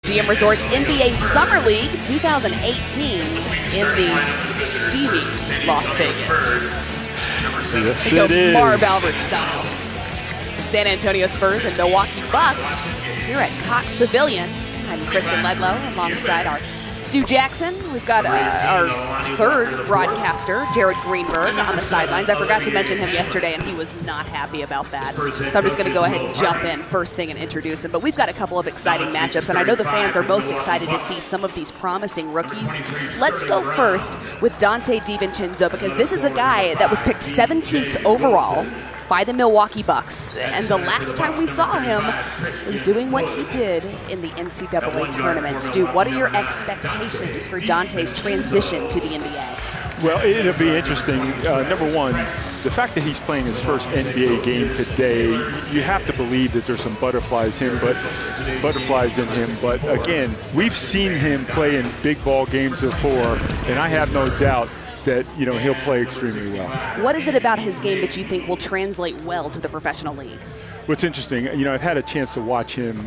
GM Resorts NBA Summer League 2018 in the steamy Las Vegas. Yes, it is. Marv Albert style. The San Antonio Spurs and Milwaukee Bucks here at Cox Pavilion. I'm Kristen Ledlow alongside our Stu Jackson. We've got our third broadcaster, Jared Greenberg, on the sidelines. I forgot to mention him yesterday, and he was not happy about that. So I'm just going to go ahead and jump in first thing and introduce him. But we've got a couple of exciting matchups, and I know the fans are most excited to see some of these promising rookies. Let's go first with Donte DiVincenzo, because this is a guy that was picked 17th overall by the Milwaukee Bucks, and the last time we saw him was doing what he did in the NCAA tournament. Stu, what are your expectations for Donte's transition to the NBA? Well, it'll be interesting. Number one, the fact that he's playing his first NBA game today, you have to believe that there's some butterflies in him. But again, we've seen him play in big ball games before, and I have no doubt that he'll play extremely well. What is it about his game that you think will translate well to the professional league? What's interesting, I've had a chance to watch him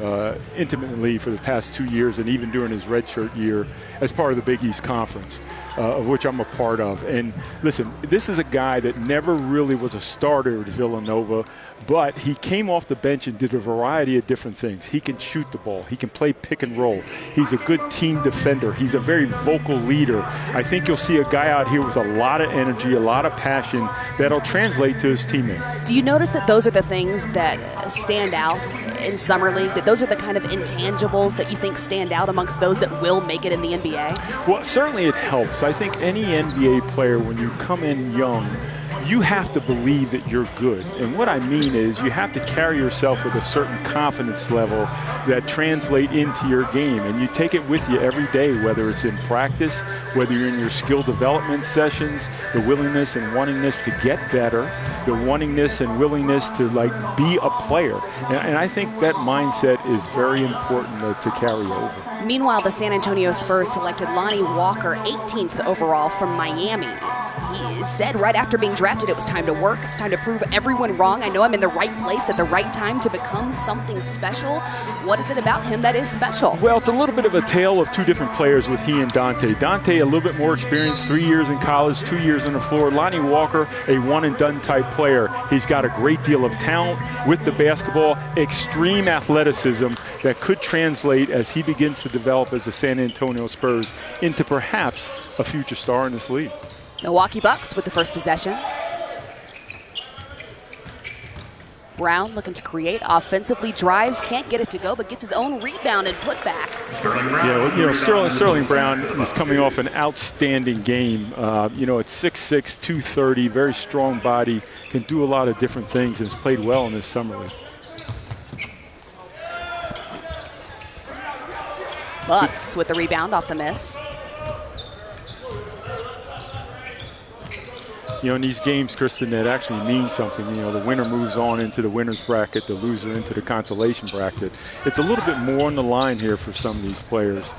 intimately for the past 2 years, and even during his redshirt year as part of the Big East Conference, of which I'm a part of. And listen, this is a guy that never really was a starter at Villanova, but he came off the bench and did a variety of different things. He can shoot the ball. He can play pick and roll. He's a good team defender. He's a very vocal leader. I think you'll see a guy out here with a lot of energy, a lot of passion that'll translate to his teammates. Do you notice that those are the things that stand out in Summer League, that those are the kind of intangibles that you think stand out amongst those that will make it in the NBA? Well, certainly it helps. I think any NBA player, when you come in young, you have to believe that you're good. And what I mean is you have to carry yourself with a certain confidence level that translate into your game. And you take it with you every day, whether it's in practice, whether you're in your skill development sessions, the willingness and wantingness to get better, the wantingness and willingness to be a player. And I think that mindset is very important to carry over. Meanwhile, the San Antonio Spurs selected Lonnie Walker 18th overall from Miami. He said right after being drafted, it was time to work. It's time to prove everyone wrong. I know I'm in the right place at the right time to become something special. What is it about him that is special? Well, it's a little bit of a tale of two different players with he and Donte. Donte, a little bit more experience, 3 years in college, 2 years on the floor. Lonnie Walker, a one-and-done type player. He's got a great deal of talent with the basketball, extreme athleticism that could translate as he begins to develop as a San Antonio Spurs into perhaps a future star in this league. Milwaukee Bucks with the first possession. Brown looking to create offensively, drives, can't get it to go, but gets his own rebound and put back. Sterling Brown is coming off an outstanding game. At 6'6", 230, very strong body, can do a lot of different things, and has played well in this summer league. Bucks with the rebound off the miss. In these games, Kristen, that actually means something. The winner moves on into the winner's bracket, the loser into the consolation bracket. It's a little bit more on the line here for some of these players.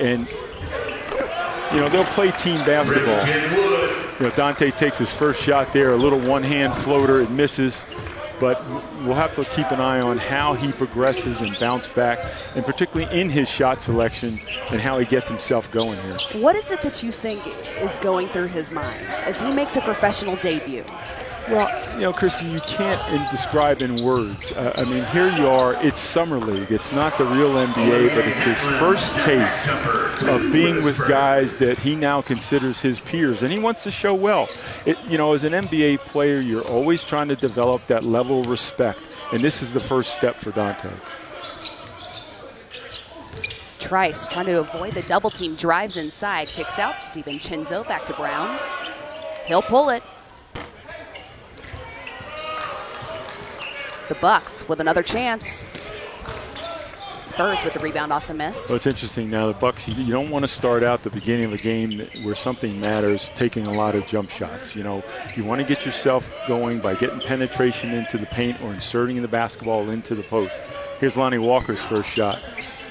And, they'll play team basketball. Donte takes his first shot there, a little one-hand floater, it misses. But we'll have to keep an eye on how he progresses and bounce back, and particularly in his shot selection and how he gets himself going here. What is it that you think is going through his mind as he makes a professional debut? Well, Kristen, you can't describe in words. Here you are, it's Summer League. It's not the real NBA, but it's his first taste of being with guys that he now considers his peers, and he wants to show well. As an NBA player, you're always trying to develop that level of respect, and this is the first step for Donte. Trice trying to avoid the double team, drives inside, kicks out to DiVincenzo, back to Brown. He'll pull it. The Bucks with another chance. Spurs with the rebound off the miss. Well, it's interesting now, the Bucks, you don't want to start out the beginning of the game where something matters, taking a lot of jump shots. You want to get yourself going by getting penetration into the paint or inserting the basketball into the post. Here's Lonnie Walker's first shot.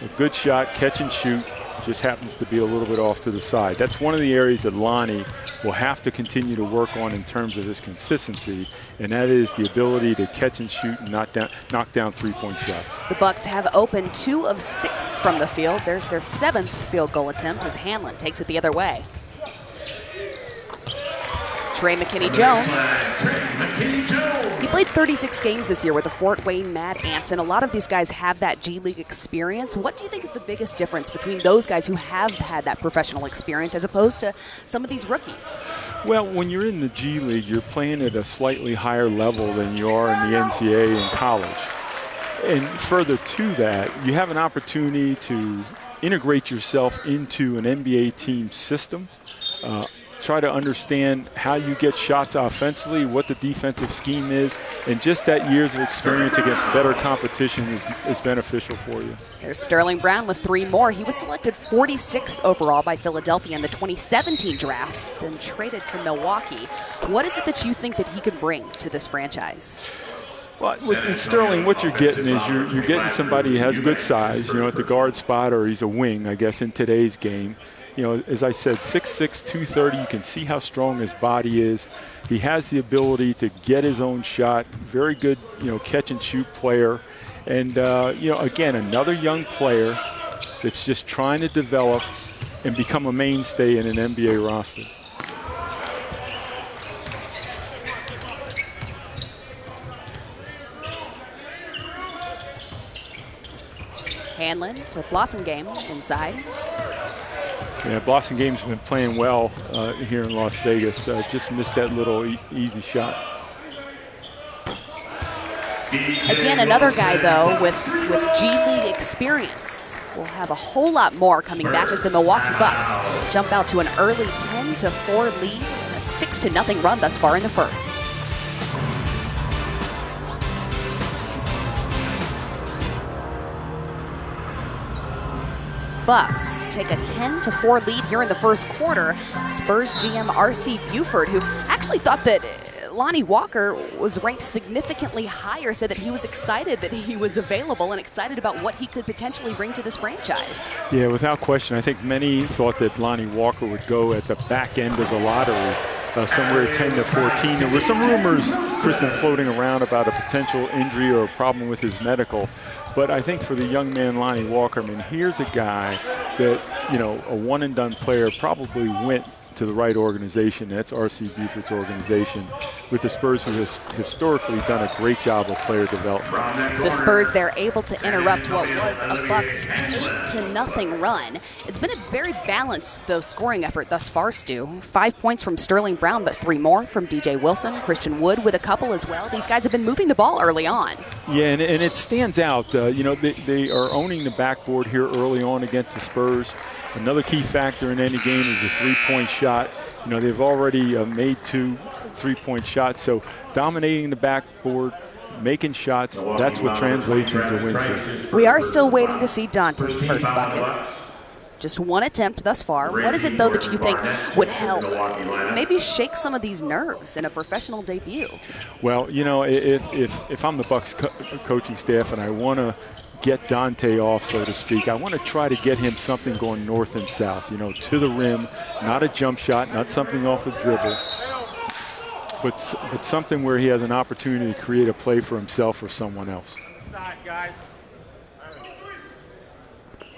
A good shot, catch and shoot. just happens to be a little bit off to the side. That's one of the areas that Lonnie will have to continue to work on in terms of his consistency, and that is the ability to catch and shoot and knock down three-point shots. The Bucks have opened 2 of 6 from the field. There's their 7th field goal attempt as Hanlon takes it the other way. Trey McKinney-Jones. He played 36 games this year with the Fort Wayne Mad Ants, and a lot of these guys have that G League experience. What do you think is the biggest difference between those guys who have had that professional experience as opposed to some of these rookies? Well, when you're in the G League, you're playing at a slightly higher level than you are in the NCAA in college. And further to that, you have an opportunity to integrate yourself into an NBA team system. Try to understand how you get shots offensively, what the defensive scheme is, and just that years of experience against better competition is beneficial for you. There's Sterling Brown with 3 more. He was selected 46th overall by Philadelphia in the 2017 draft, then traded to Milwaukee. What is it that you think that he could bring to this franchise? Well, with Sterling, what you're getting is you're getting somebody who has good size, at the guard spot, or he's a wing, I guess, in today's game. As I said, 6'6", 230, you can see how strong his body is. He has the ability to get his own shot, very good, catch and shoot player. And, again, another young player that's just trying to develop and become a mainstay in an NBA roster. Hanlon to Blossom Game inside. Yeah, Blossom Game's been playing well here in Las Vegas. Just missed that little easy shot. Again, another guy, though, with G League experience. We'll have a whole lot more coming back as the Milwaukee Bucks jump out to an early 10-4 lead and a 6-0 run thus far in the first. Bucks take a 10-4 lead here in the first quarter. Spurs GM R.C. Buford, who actually thought that Lonnie Walker was ranked significantly higher, said that he was excited that he was available and excited about what he could potentially bring to this franchise. Yeah, without question. I think many thought that Lonnie Walker would go at the back end of the lottery, somewhere 10-14. There were some rumors, Kristen, floating around about a potential injury or a problem with his medical. But I think for the young man, Lonnie Walker, here's a guy that, a one-and-done player probably went to the right organization. That's R.C. Buford's organization with the Spurs, who has historically done a great job of player development. The Spurs, they're able to interrupt what was a Bucks 8-0 run. It's been a very balanced, though, scoring effort thus far, Stu. 5 points from Sterling Brown, but 3 more from DJ Wilson, Christian Wood with a couple as well. These guys have been moving the ball early on. Yeah, and it stands out. They are owning the backboard here early on against the Spurs. Another key factor in any game is the three-point shot. They've already made 2 3-point shots, so dominating the backboard, making shots, that's what translates into wins here. We are still waiting to see Dante's first bucket. Just 1 attempt thus far. What is it, though, that you think would help maybe shake some of these nerves in a professional debut? Well, if I'm the Bucks coaching staff and I want to get Dante off, so to speak, I want to try to get him something going north and south, to the rim, not a jump shot, not something off the dribble, but something where he has an opportunity to create a play for himself or someone else.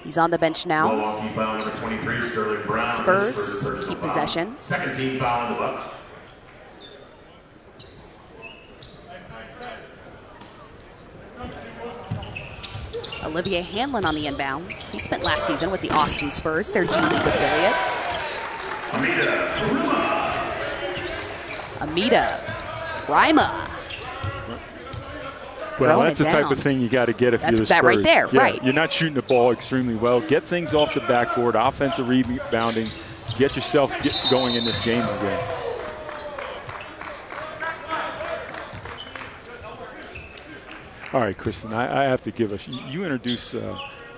He's on the bench now. Milwaukee foul number 23, Sterling Brown. Spurs keep possession. Second team foul on the Bucks. Olivier Hanlon on the inbounds. He spent last season with the Austin Spurs, their G League affiliate. Amida Rima. Well, that's the type of thing you got to get if you're the Spurs. That's that right there, yeah, right. You're not shooting the ball extremely well. Get things off the backboard, offensive rebounding. Get yourself going in this game again. All right, Kristen, I have to give you introduced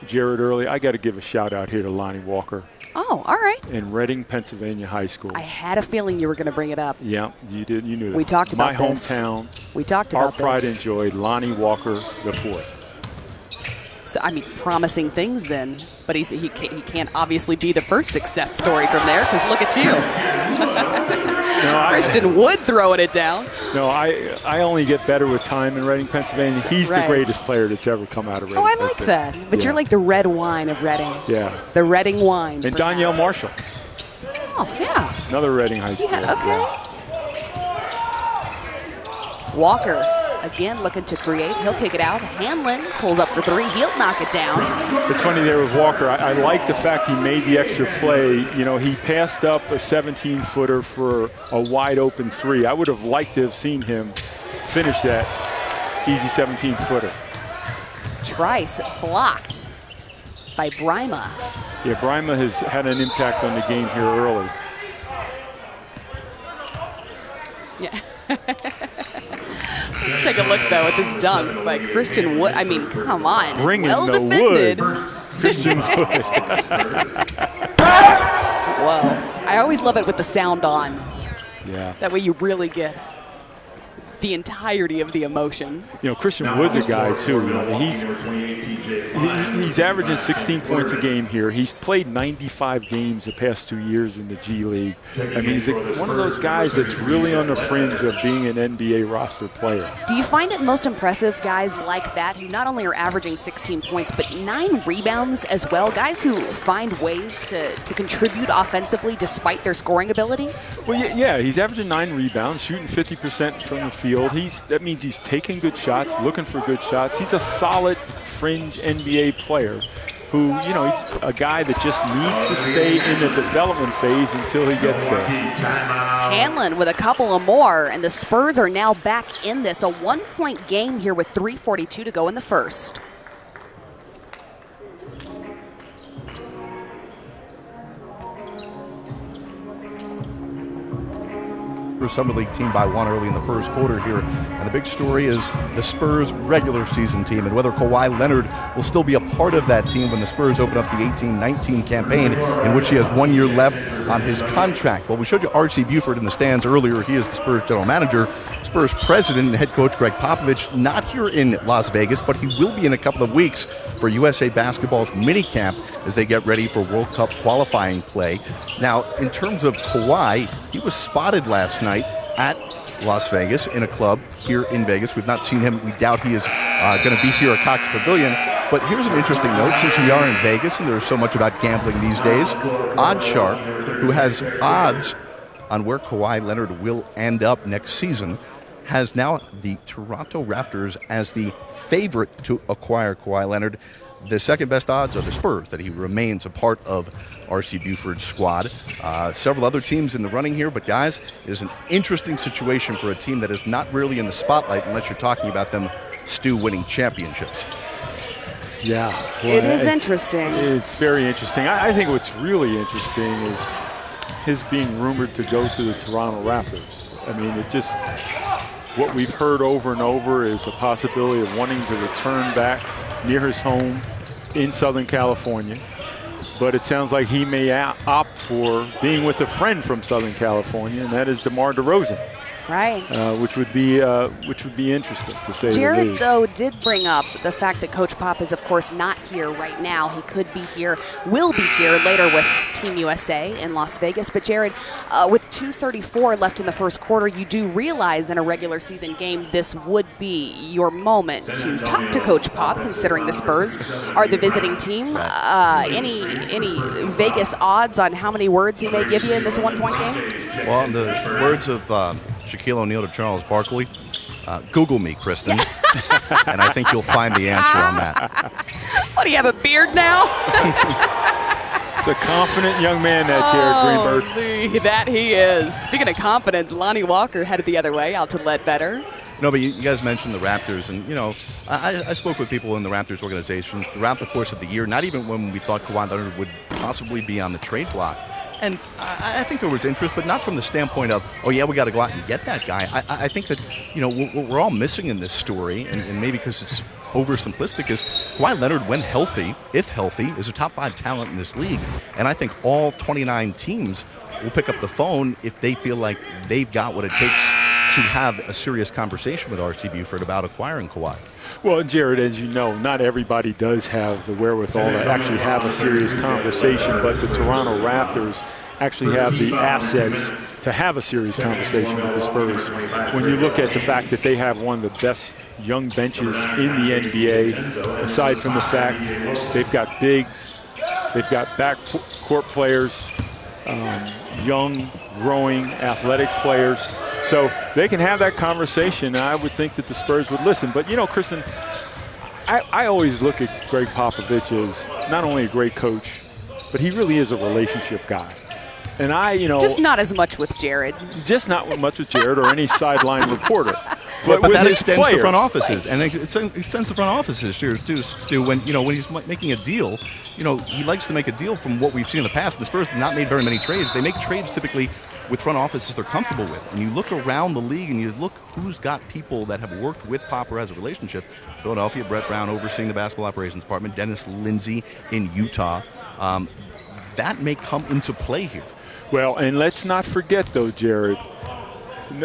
Jared early. I got to give a shout out here to Lonnie Walker. Oh, all right. In Reading, Pennsylvania High School. I had a feeling you were going to bring it up. Yeah, you did. You knew that. We talked about this. My hometown. We talked about our pride and joy, Lonnie Walker IV. So, I mean, promising things then, but he can't obviously be the first success story from there because look at you. Christian Wood throwing it down. No, I only get better with time in Reading, Pennsylvania. He's the greatest player that's ever come out of Reading. Oh, I like that. But you're like the red wine of Reading. Yeah. The Reading wine. And Donyell Marshall. Oh, yeah. Another Reading high school. Yeah, okay. Yeah. Walker, again, looking to create. He'll kick it out. Hanlon pulls up for three. He'll knock it down. It's funny there with Walker. I like the fact he made the extra play. You know, he passed up a 17-footer for a wide-open three. I would have liked to have seen him finish that easy 17-footer. Trice blocked by Brima. Yeah, Brima has had an impact on the game here early. Yeah. Let's take a look, though, at this dunk by Christian Wood. I mean, come on. Bringing well the defended. wood. Christian Wood. Whoa. I always love it with the sound on. Yeah. That way you really get the entirety of the emotion. You know, Christian Wood's a guy, too. You know, he's averaging 16 points a game here. He's played 95 games the past 2 years in the G League. I mean, he's one of those guys that's really on the fringe of being an NBA roster player. Do you find it most impressive, guys like that, who not only are averaging 16 points, but 9 rebounds as well? Guys who find ways to contribute offensively despite their scoring ability? Well, yeah, he's averaging 9 rebounds, shooting 50% from the field. That means he's taking good shots, looking for good shots. He's a solid fringe NBA player who, you know, he's a guy that just needs to stay in the development phase until he gets there. Hanlon with a couple of more, and the Spurs are now back in this. A 1-point game here with 3:42 to go in the first. Summer League team by 1 early in the first quarter here. And the big story is the Spurs regular season team and whether Kawhi Leonard will still be a part of that team when the Spurs open up the 18-19 campaign in which he has 1 year left on his contract. Well, we showed you R.C. Buford in the stands earlier. He is the Spurs general manager. Spurs president and head coach Greg Popovich not here in Las Vegas, but he will be in a couple of weeks for USA Basketball's minicamp as they get ready for World Cup qualifying play. Now, in terms of Kawhi, he was spotted last night at Las Vegas in a club here in Vegas. We've not seen him. We doubt he is going to be here at Cox Pavilion. But here's an interesting note. Since we are in Vegas and there's so much about gambling these days, OddsShark, who has odds on where Kawhi Leonard will end up next season, has now the Toronto Raptors as the favorite to acquire Kawhi Leonard. The second best odds are the Spurs, that he remains a part of R.C. Buford's squad. Several other teams in the running here, but guys, it is an interesting situation for a team that is not really in the spotlight unless you're talking about them winning championships. Yeah. Well, it is interesting. It's very interesting. I think what's really interesting is his being rumored to go to the Toronto Raptors. I mean, it just, what we've heard over and over is a possibility of wanting to return back near his home in Southern California. But it sounds like he may opt for being with a friend from Southern California, and that is DeMar DeRozan. Right. Which would be interesting, to say the Jared, least. though, did bring up the fact that Coach Pop is, of course, not here right now. He could be here, will be here later with Team USA in Las Vegas. But, Jared, with 2:34 left in the first quarter, you do realize in a regular season game this would be your moment to talk to Coach Pop, considering the Spurs are the visiting team. Any Vegas odds on how many words he may give you in this one-point game? Well, in the words of Shaquille O'Neal to Charles Barkley, Google me, Kristen, and I think you'll find the answer on that. What, do you have a beard now? It's a confident young man, that Jared Greenberg. That he is. Speaking of confidence, Lonnie Walker headed the other way, out to Ledbetter. No, but you guys mentioned the Raptors, and, you know, I spoke with people in the Raptors organization throughout the course of the year, not even when we thought Kawhi Leonard would possibly be on the trade block. And I think there was interest, but not from the standpoint of, oh, yeah, we got to go out and get that guy. I think that, you know, what we're all missing in this story, and maybe because it's oversimplistic, is Kawhi Leonard, when healthy, if healthy, is a top 5 talent in this league. And I think all 29 teams will pick up the phone if they feel like they've got what it takes to have a serious conversation with R.C. Buford about acquiring Kawhi. Well, Jared, as you know, not everybody does have the wherewithal to actually have a serious conversation, but the Toronto Raptors actually have the assets to have a serious conversation with the Spurs. When you look at the fact that they have one of the best young benches in the NBA, aside from the fact they've got bigs, they've got backcourt players, young, growing, athletic players. So they can have that conversation. I would think that the Spurs would listen. But, you know, Kristen, I always look at Greg Popovich as not only a great coach, but he really is a relationship guy. And just not as much with Jared. Just not much with Jared or any sideline reporter. But that his extends players. to front offices, and it extends to front offices here too. Stu, when he's making a deal, he likes to make a deal. From what we've seen in the past, the Spurs have not made very many trades. They make trades typically with front offices they're comfortable with. And you look around the league and you look who's got people that have worked with Pop or has a relationship. Philadelphia, Brett Brown overseeing the basketball operations department. Dennis Lindsay in Utah. That may come into play here. Well, and let's not forget, though, Jared,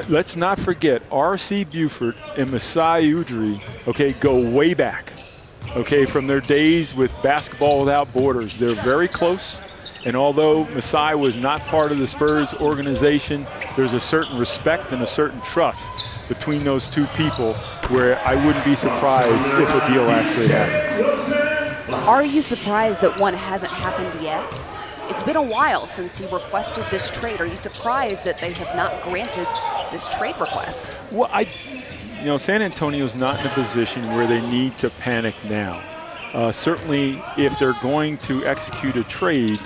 let's not forget R.C. Buford and Masai Ujiri, go way back, from their days with Basketball Without Borders. They're very close, and although Masai was not part of the Spurs organization, there's a certain respect and a certain trust between those two people where I wouldn't be surprised if a deal actually happened. Are you surprised that one hasn't happened yet? It's been a while since he requested this trade. Are you surprised that they have not granted this trade request? Well, San Antonio's not in a position where they need to panic now. Certainly, if they're going to execute a trade,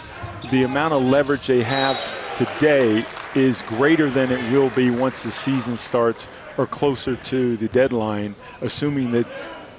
the amount of leverage they have today is greater than it will be once the season starts or closer to the deadline, assuming that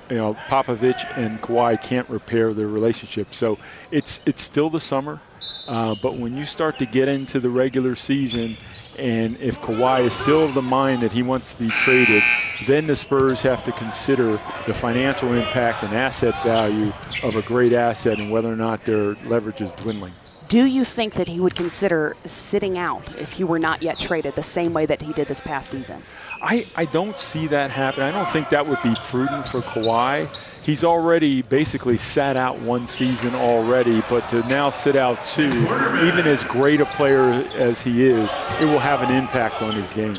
Popovich and Kawhi can't repair their relationship. So it's still the summer. But when you start to get into the regular season, and if Kawhi is still of the mind that he wants to be traded, then the Spurs have to consider the financial impact and asset value of a great asset and whether or not their leverage is dwindling. Do you think that he would consider sitting out if he were not yet traded the same way that he did this past season? I don't see that happen. I don't think that would be prudent for Kawhi. He's already basically sat out one season already, but to now sit out two, even as great a player as he is, it will have an impact on his game.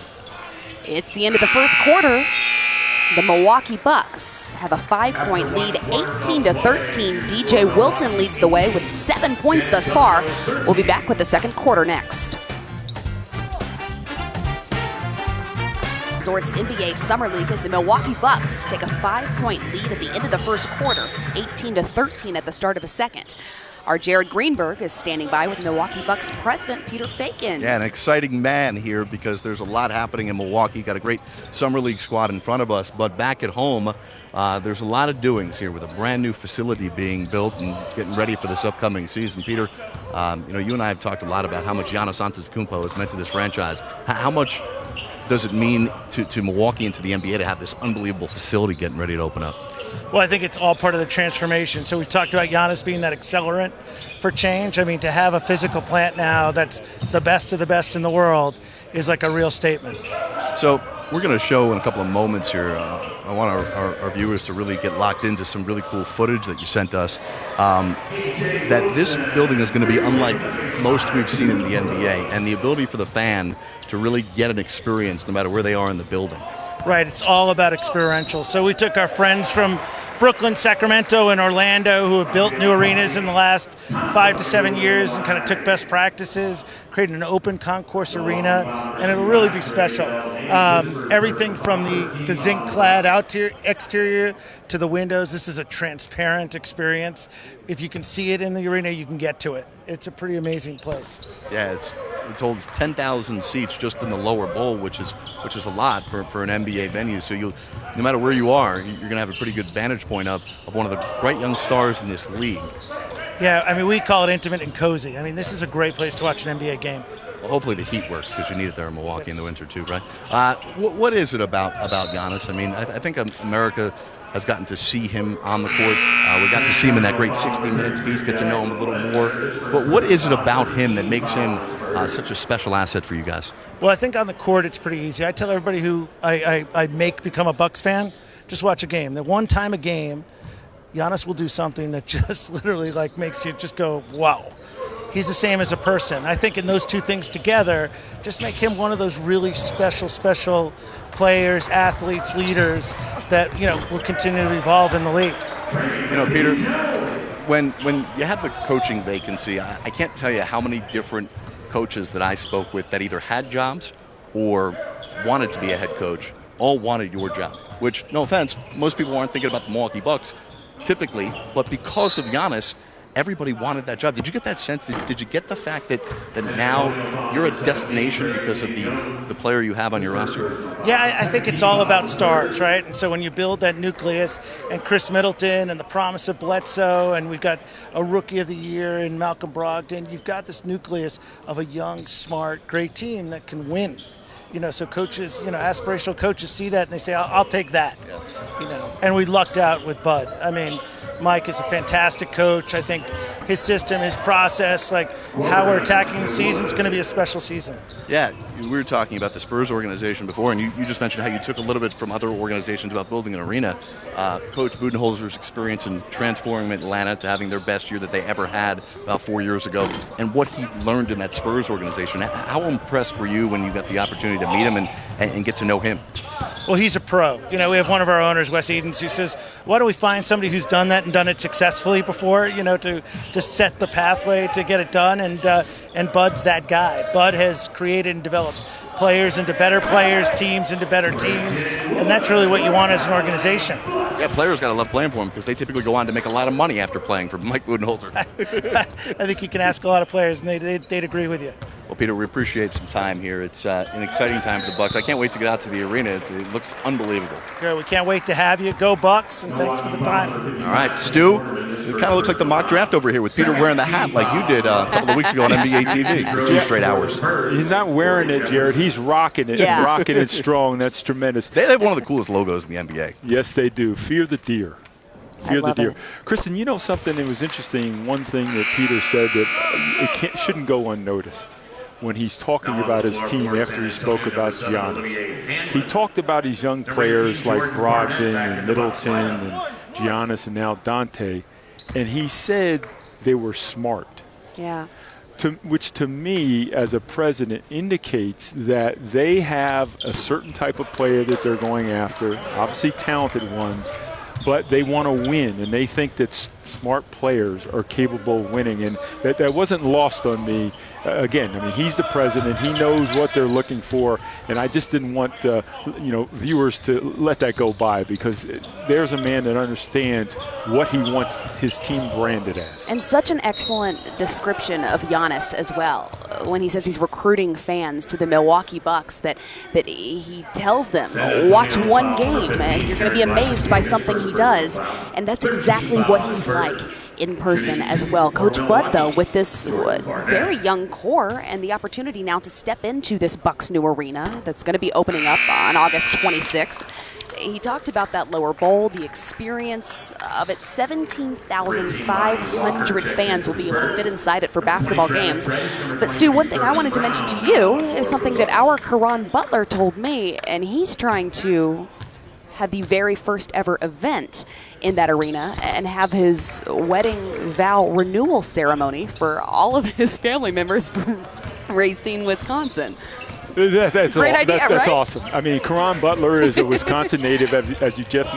It's the end of the first quarter. The Milwaukee Bucks have a 5-point lead, 18-13. DJ Wilson leads the way with 7 points thus far. We'll be back with the second quarter next. Resorts NBA Summer League as the Milwaukee Bucks take a 5-point lead at the end of the first quarter, 18-13 at the start of the second. Our Jared Greenberg is standing by with Milwaukee Bucks president Peter Fakin. Yeah, an exciting man here because there's a lot happening in Milwaukee. Got a great Summer League squad in front of us, but back at home, there's a lot of doings here with a brand new facility being built and getting ready for this upcoming season. Peter, you and I have talked a lot about how much Giannis Antetokounmpo has meant to this franchise. How much does it mean to Milwaukee and to the NBA to have this unbelievable facility getting ready to open up? Well, I think it's all part of the transformation. So we talked about Giannis being that accelerant for change. I mean, to have a physical plant now that's the best of the best in the world is like a real statement. So we're going to show in a couple of moments here. I want our viewers to really get locked into some really cool footage that you sent us. That this building is going to be unlike most we've seen in the NBA, and the ability for the fan to really get an experience no matter where they are in the building. Right, it's all about experiential. So we took our friends from Brooklyn, Sacramento, and Orlando who have built new arenas in the last 5 to 7 years and kind of took best practices, created an open concourse arena, and it'll really be special. Everything from the zinc-clad exterior to the windows. This is a transparent experience. If you can see it in the arena, you can get to it. It's a pretty amazing place. Yeah, we're told it's 10,000 seats just in the lower bowl, which is a lot for an NBA venue. So no matter where you are, you're going to have a pretty good vantage point of one of the bright young stars in this league. Yeah, I mean, we call it intimate and cozy. I mean, this is a great place to watch an NBA game. Well, hopefully the heat works because you need it there in Milwaukee in the winter too, right? What is it about Giannis? I mean, I think America has gotten to see him on the court. We got to see him in that great 60 Minutes piece, get to know him a little more. But what is it about him that makes him such a special asset for you guys? Well, I think on the court it's pretty easy. I tell everybody who I make become a Bucks fan, just watch a game. That one time a game, Giannis will do something that just literally like makes you just go, wow. He's the same as a person. I think in those two things together just make him one of those really special players, athletes, leaders that, will continue to evolve in the league. Peter, when you have the coaching vacancy, I can't tell you how many different coaches that I spoke with that either had jobs or wanted to be a head coach, all wanted your job, which, no offense, most people aren't thinking about the Milwaukee Bucks typically, but because of Giannis, everybody wanted that job. Did you get that sense? Did you get the fact that now you're a destination because of the player you have on your roster? Yeah, I think it's all about stars, right? And so when you build that nucleus, and Chris Middleton and the promise of Bledsoe, and we've got a Rookie of the Year in Malcolm Brogdon, you've got this nucleus of a young, smart, great team that can win. So coaches, aspirational coaches see that and they say, I'll take that. And we lucked out with Bud. I mean, Mike is a fantastic coach. I think his system, his process, like how we're attacking the season is going to be a special season. Yeah, we were talking about the Spurs organization before, and you just mentioned how you took a little bit from other organizations about building an arena. Coach Budenholzer's experience in transforming Atlanta to having their best year that they ever had about 4 years ago, and what he learned in that Spurs organization. How impressed were you when you got the opportunity to meet him and get to know him? Well, he's a pro. We have one of our owners, Wes Edens, who says, why don't we find somebody who's done that and done it successfully before, to set the pathway to get it done, and Bud's that guy. Bud has created and developed players into better players, teams into better teams, and that's really what you want as an organization. Yeah, players got to love playing for him because they typically go on to make a lot of money after playing for Mike Budenholzer. I think you can ask a lot of players, and they'd agree with you. Well, Peter, we appreciate some time here. It's an exciting time for the Bucks. I can't wait to get out to the arena. It looks unbelievable. Great. We can't wait to have you. Go Bucks, and thanks for the time. All right, Stu, it kind of looks like the mock draft over here with Peter wearing the hat like you did a couple of weeks ago on NBA TV for 2 straight hours. He's not wearing it, Jared. He's rocking it, and rocking it strong. That's tremendous. They have one of the coolest logos in the NBA. Yes, they do. Fear the deer. Fear the deer. It. Kristen, something that was interesting, one thing that Peter said that it shouldn't go unnoticed when he's talking about his team after he spoke about Giannis. He talked about his young players like Brogdon and Middleton and Giannis and now Dante, and he said they were smart. Yeah. Which to me, as a president, indicates that they have a certain type of player that they're going after, obviously talented ones, but they want to win, and they think that smart players are capable of winning, and that wasn't lost on me. Again, he's the president. He knows what they're looking for, and I just didn't want viewers to let that go by, because there's a man that understands what he wants his team branded as. And such an excellent description of Giannis as well, when he says he's recruiting fans to the Milwaukee Bucks, that he tells them, watch one game and you're going to be amazed by something he does, and that's exactly what he's like in person as well. Coach Bud, though, with this very young core and the opportunity now to step into this Bucks new arena that's going to be opening up on August 26th, he talked about that lower bowl, the experience of it. 17,500 fans will be able to fit inside it for basketball games. But Stu, one thing I wanted to mention to you is something that our Caron Butler told me, and he's trying to have the very first ever event in that arena and have his wedding vow renewal ceremony for all of his family members from Racine, Wisconsin. That's great idea, that's right? awesome. Caron Butler is a Wisconsin native, as you just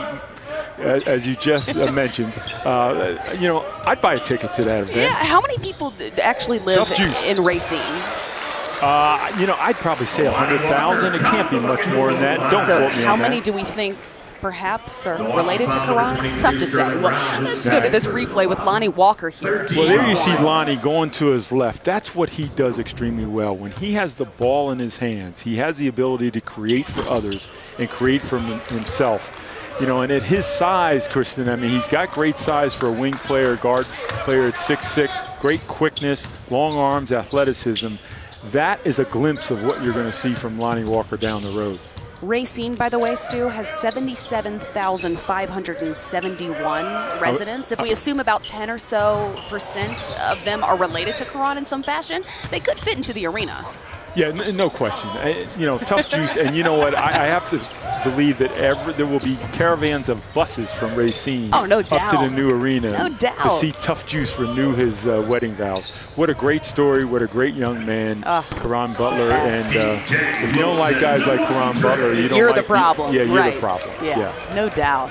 mentioned. I'd buy a ticket to that event. Yeah, how many people actually live in Racine? I'd probably say 100,000. It can't be much more than that. Don't quote me how on many that. do we think perhaps are related to Caron? Tough to say. Well, let's go to this replay with Lonnie Walker here. Well, there you see Lonnie going to his left. That's what he does extremely well. When he has the ball in his hands, he has the ability to create for others and create for himself. And at his size, Kristen, he's got great size for a wing player, guard player at 6'6", great quickness, long arms, athleticism. That is a glimpse of what you're going to see from Lonnie Walker down the road. Racine, by the way, Stu, has 77,571 residents. If we assume about 10% or so of them are related to Caron in some fashion, they could fit into the arena. Yeah, no question. Tough juice. And you know what? I have to believe that there will be caravans of buses from Racine no up doubt. to the new arena No doubt. to see Tough Juice renew his wedding vows. What a great story. What a great young man, Caron Butler. Yes. And if you don't like guys like Caron Butler, you don't You're like the problem. Yeah, you're right. the problem. Yeah, no doubt.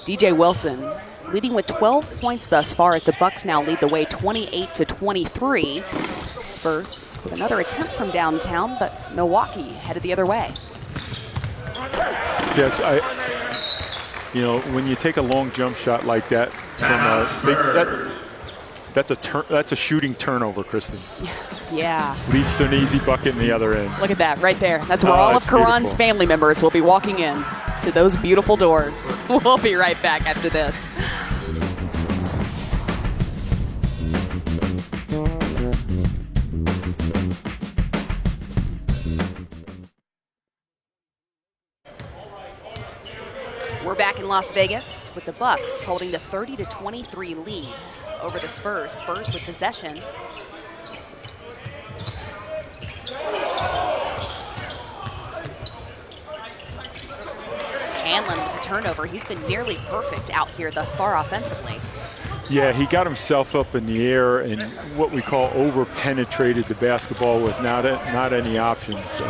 DJ Wilson leading with 12 points thus far as the Bucks now lead the way 28-23. Spurs with another attempt from downtown, but Milwaukee headed the other way. Yes, when you take a long jump shot like that from a big, that's a shooting turnover, Kristen. Yeah. Leads to an easy bucket in the other end. Look at that right there. That's where all of Caron's family members will be walking in to those beautiful doors. We'll be right back after this. We're back in Las Vegas with the Bucks holding the 30-23 lead over the Spurs. Spurs with possession. Hanlon with a turnover. He's been nearly perfect out here thus far offensively. Yeah, he got himself up in the air and what we call over-penetrated the basketball with not any options.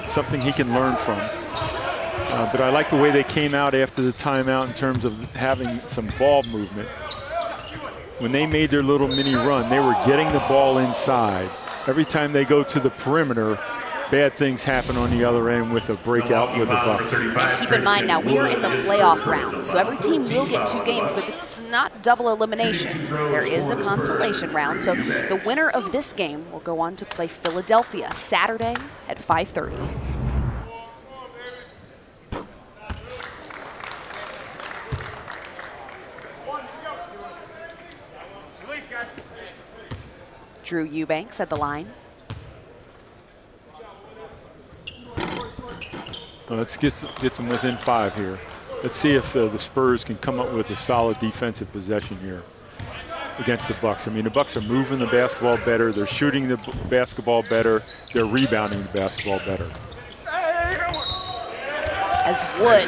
Something he can learn from. But I like the way they came out after the timeout in terms of having some ball movement. When they made their little mini run, they were getting the ball inside. Every time they go to the perimeter, bad things happen on the other end with a breakout with the Bucks. And keep in mind now, we are in the playoff round, so every team will get 2 games, but it's not double elimination. There is a consolation round, so the winner of this game will go on to play Philadelphia Saturday at 5:30. Drew Eubanks at the line. Let's get them within 5 here. Let's see if the Spurs can come up with a solid defensive possession here against the Bucks. I mean, the Bucks are moving the basketball better. They're shooting the basketball better. They're rebounding the basketball better. As Wood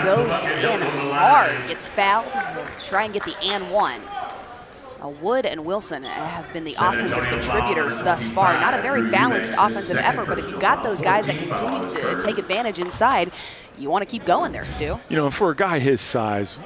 goes in hard, gets fouled. Try and get the and one. Wood and Wilson have been the offensive contributors thus far. Not a very balanced offensive effort, but if you've got those guys that continue to take advantage inside, you want to keep going there, Stu. You know, for a guy his size,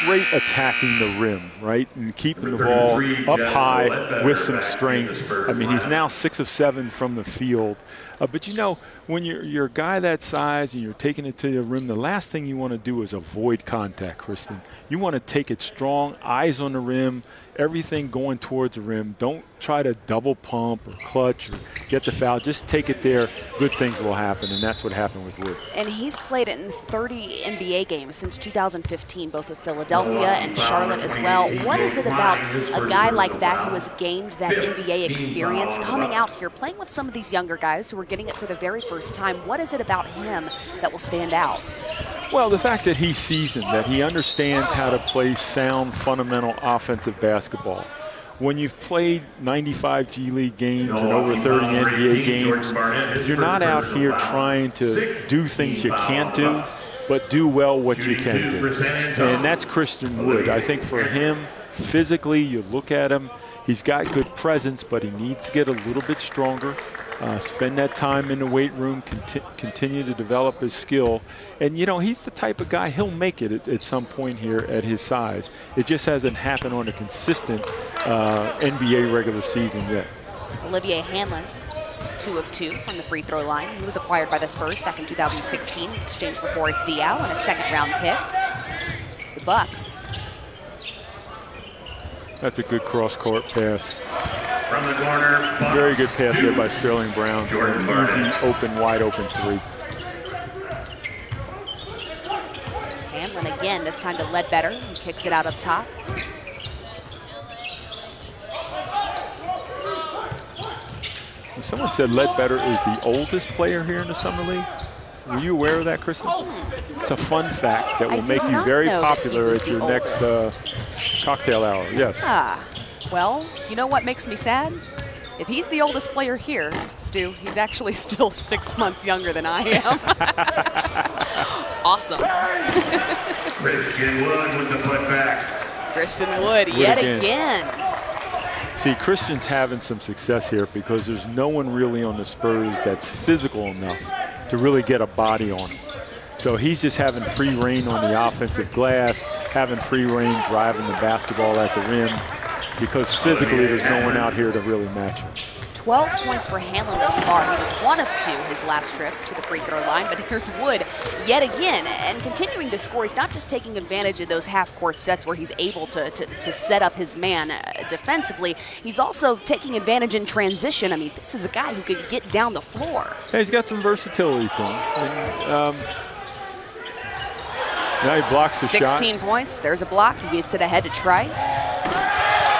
great attacking the rim, right? And keeping the ball up high with some strength. I mean, he's now 6 of 7 from the field. But, you know, when you're a guy that size and you're taking it to the rim, the last thing you want to do is avoid contact, Kristen. You want to take it strong, eyes on the rim, everything going towards the rim. Don't try to double pump or clutch or get the foul. Just take it there. Good things will happen, and that's what happened with Wood. And he's played in 30 NBA games since 2015, both with Philadelphia and Charlotte as well. What is it about a guy like that who has gained that NBA experience, coming out here, playing with some of these younger guys who are getting it for the very first time? What is it about him that will stand out? Well, the fact that he's seasoned, that he understands how to play sound, fundamental offensive basketball. When you've played 95 G League games and over 30 NBA games, you're not out here trying to do things you can't do, but do well what you can do. And that's Christian Wood. I think for him, physically, you look at him, he's got good presence, but he needs to get a little bit stronger. Spend that time in the weight room, continue to develop his skill. And, you know, he's the type of guy, he'll make it at some point here at his size. It just hasn't happened on a consistent NBA regular season yet. Olivier Hanlon, 2 of 2 from the free throw line. He was acquired by the Spurs back in 2016 in exchange for Boris Diaw and a second-round pick. The Bucks. That's a good cross-court pass. From the corner, Very good pass there by Sterling Brown for an easy, open, wide-open 3. Hanlon again, this time to Ledbetter, who kicks it out up top. Someone said Ledbetter is the oldest player here in the Summer League. Were you aware of that, Kristen? It's a fun fact that will make you very popular at your next cocktail hour. Yes. Well, you know what makes me sad? If he's the oldest player here, Stu, he's actually still 6 months younger than I am. Awesome. Christian Wood with the putback. Christian Wood yet again. See, Christian's having some success here because there's no one really on the Spurs that's physical enough to really get a body on him. So he's just having free reign on the offensive glass, having free reign driving the basketball at the rim because physically there's no one out here to really match him. 12 points for Hanlon thus far. He was 1 of 2 his last trip to the free throw line, but here's Wood yet again and continuing to score. He's not just taking advantage of those half-court sets where he's able to set up his man defensively. He's also taking advantage in transition. I mean, this is a guy who could get down the floor. Yeah, he's got some versatility to him. And, now he blocks the 16 points. There's a block. He gets it ahead to Trice.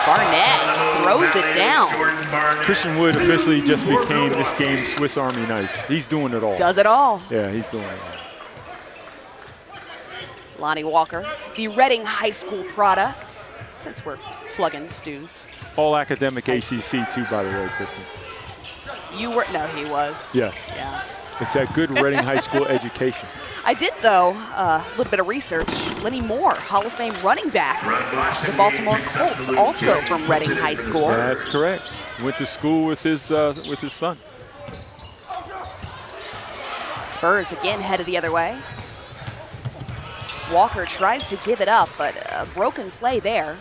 Barnett throws it down. Christian Wood officially just became this game's Swiss Army knife. He's doing it all. Does it all. Yeah, he's doing it all. Lonnie Walker, the Reading High School product, since we're plugging Stu's. All academic ACC too, by the way, Kristen. You were, no, he was. Yes. Yeah. It's that good Reading High School education. I did, though, a little bit of research. Lenny Moore, Hall of Fame running back. The Baltimore Colts, also from Reading High School. That's correct. Went to school with his son. Spurs again headed the other way. Walker tries to give it up, but a broken play there.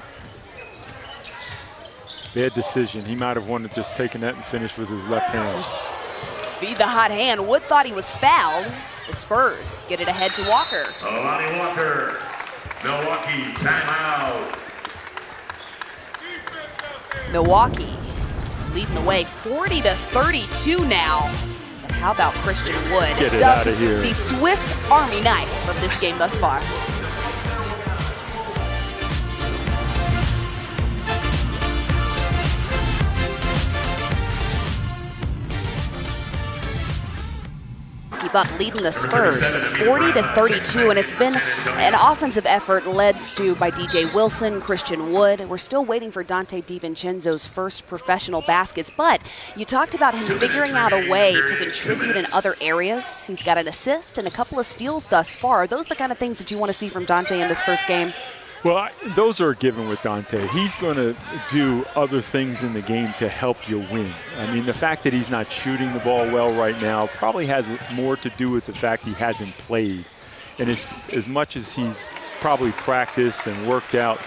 Bad decision. He might have wanted to just taken that and finished with his left hand. Feed the hot hand. Wood thought he was fouled. The Spurs get it ahead to Walker. Lonnie Walker. Milwaukee, timeout. Milwaukee leading the way 40-32 now. But how about Christian Wood? Get it out of here. The Swiss Army knife of this game thus far. Bucks leading the Spurs 40-32, and it's been an offensive effort led, Stu, by DJ Wilson, Christian Wood. We're still waiting for Dante DiVincenzo's first professional baskets, but you talked about him figuring out a way to contribute in other areas. He's got an assist and a couple of steals thus far. Are those the kind of things that you want to see from Dante in this first game? Well, those are a given with Dante. He's going to do other things in the game to help you win. I mean, the fact that he's not shooting the ball well right now probably has more to do with the fact he hasn't played. And as much as he's probably practiced and worked out,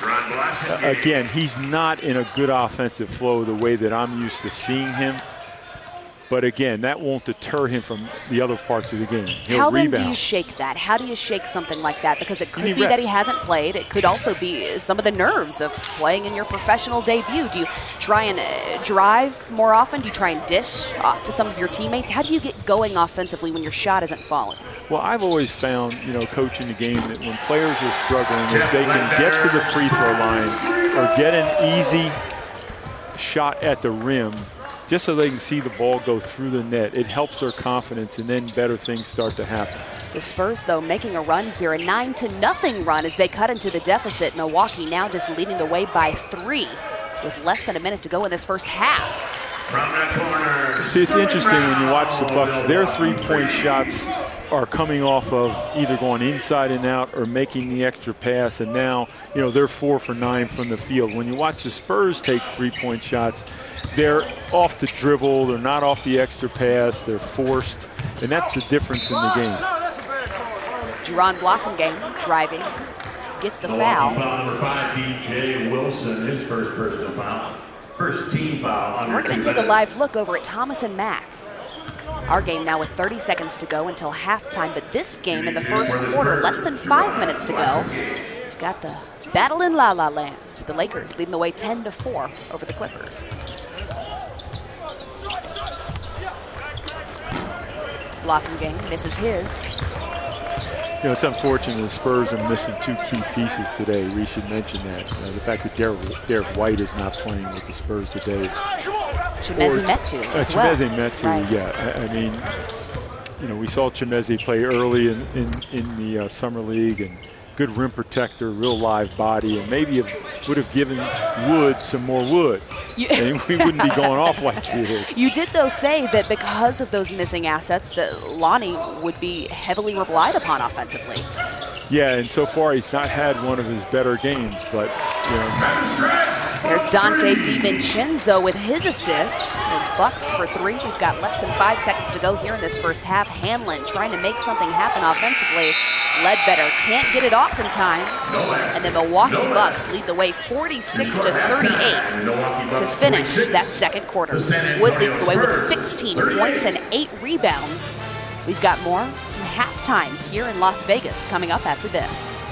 again, he's not in a good offensive flow the way that I'm used to seeing him. But again, that won't deter him from the other parts of the game. He'll rebound. Then do you shake that? How do you shake something like that? Because it could be that he hasn't played. It could also be some of the nerves of playing in your professional debut. Do you try and drive more often? Do you try and dish off to some of your teammates? How do you get going offensively when your shot isn't falling? Well, I've always found, coaching the game, that when players are struggling, if they can get to the free throw line or get an easy shot at the rim, just so they can see the ball go through the net, it helps their confidence, and then better things start to happen. The Spurs, though, making a run here, a 9-0 run as they cut into the deficit. Milwaukee now just leading the way by 3 with less than a minute to go in this first half. See, it's interesting when you watch the Bucks, their three-point shots are coming off of either going inside and out or making the extra pass, and now, they're 4 for 9 from the field. When you watch the Spurs take three-point shots, they're off the dribble, they're not off the extra pass, they're forced, and that's the difference in the game. Jerron Blossomgame driving, gets the foul. Foul number 5, DJ Wilson, his first personal foul. First team foul. We're going to take a live look over at Thomas and Mack. Our game now with 30 seconds to go until halftime, but this game in the first quarter, less than 5 minutes to go. We've got the battle in La La Land. The Lakers leading the way 10-4 over the Clippers. Blossomgame misses his. It's unfortunate the Spurs are missing 2 key pieces today. We should mention that. The fact that Derek White is not playing with the Spurs today. Chimezie Metu as well. Chimezie Metu, right. Yeah. I mean, we saw Chimezie play early in the summer league, and good rim protector, real live body, and maybe it would have given Wood some more wood. And we wouldn't be going off like he is. You did, though, say that because of those missing assets, that Lonnie would be heavily relied upon offensively. Yeah, and so far he's not had one of his better games, but, you know. There's Dante DiVincenzo with his assist. And Bucks for three. We've got less than 5 seconds to go here in this first half. Hanlon trying to make something happen offensively. Ledbetter can't get it off in time. And the Milwaukee Bucks lead the way 46-38 to finish that second quarter. Wood leads the way with 16 points and 8 rebounds. We've got more from halftime here in Las Vegas coming up after this.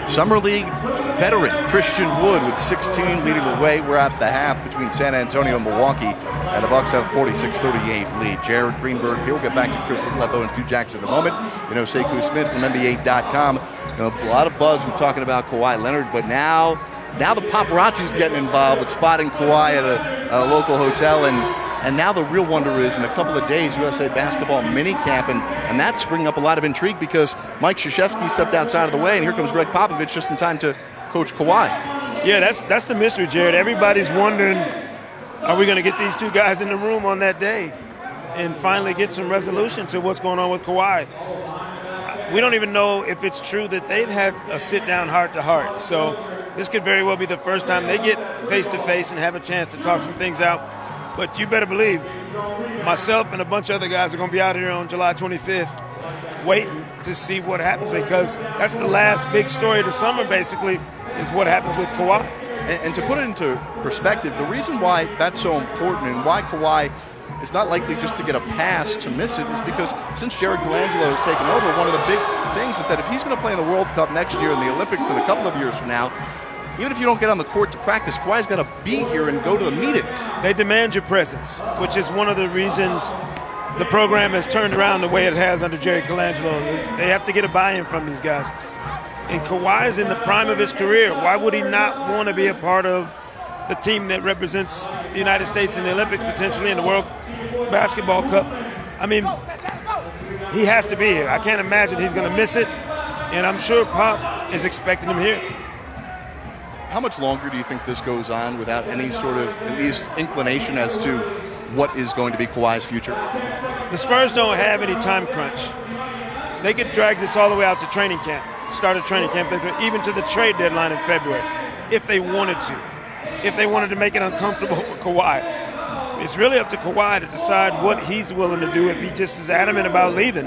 Summer League veteran Christian Wood with 16 leading the way. We're at the half between San Antonio and Milwaukee, and the Bucks have 46-38 lead. Jared Greenberg here. We'll get back to Chris Ledlow and Stu Jackson in a moment. You know, Sekou Smith from NBA.com. You know, a lot of buzz. We're talking about Kawhi Leonard, but now the paparazzi's getting involved with spotting Kawhi at a local hotel, and now the real wonder is in a couple of days, USA Basketball minicamp, and that's bringing up a lot of intrigue because Mike Krzyzewski stepped outside of the way, and here comes Greg Popovich just in time to coach Kawhi. Yeah, that's the mystery, Jared. Everybody's wondering, are we going to get these two guys in the room on that day and finally get some resolution to what's going on with Kawhi? We don't even know if it's true that they've had a sit-down heart-to-heart. So this could very well be the first time they get face-to-face and have a chance to talk some things out. But you better believe myself and a bunch of other guys are going to be out here on July 25th waiting to see what happens, because that's the last big story of the summer, basically, is what happens with Kawhi. And to put it into perspective, the reason why that's so important and why Kawhi is not likely just to get a pass to miss it is because since Jerry Colangelo has taken over, one of the big things is that if he's going to play in the World Cup next year and the Olympics in a couple of years from now, even if you don't get on the court to practice, Kawhi's got to be here and go to the meetings. They demand your presence, which is one of the reasons the program has turned around the way it has under Jerry Colangelo. They have to get a buy-in from these guys. And Kawhi is in the prime of his career. Why would he not want to be a part of the team that represents the United States in the Olympics, potentially in the World Basketball Cup? I mean, he has to be here. I can't imagine he's going to miss it. And I'm sure Pop is expecting him here. How much longer do you think this goes on without any sort of at least inclination as to what is going to be Kawhi's future? The Spurs don't have any time crunch. They could drag this all the way out to training camp, start a training camp, even to the trade deadline in February, if they wanted to. If they wanted to make it uncomfortable for Kawhi. It's really up to Kawhi to decide what he's willing to do. If he just is adamant about leaving,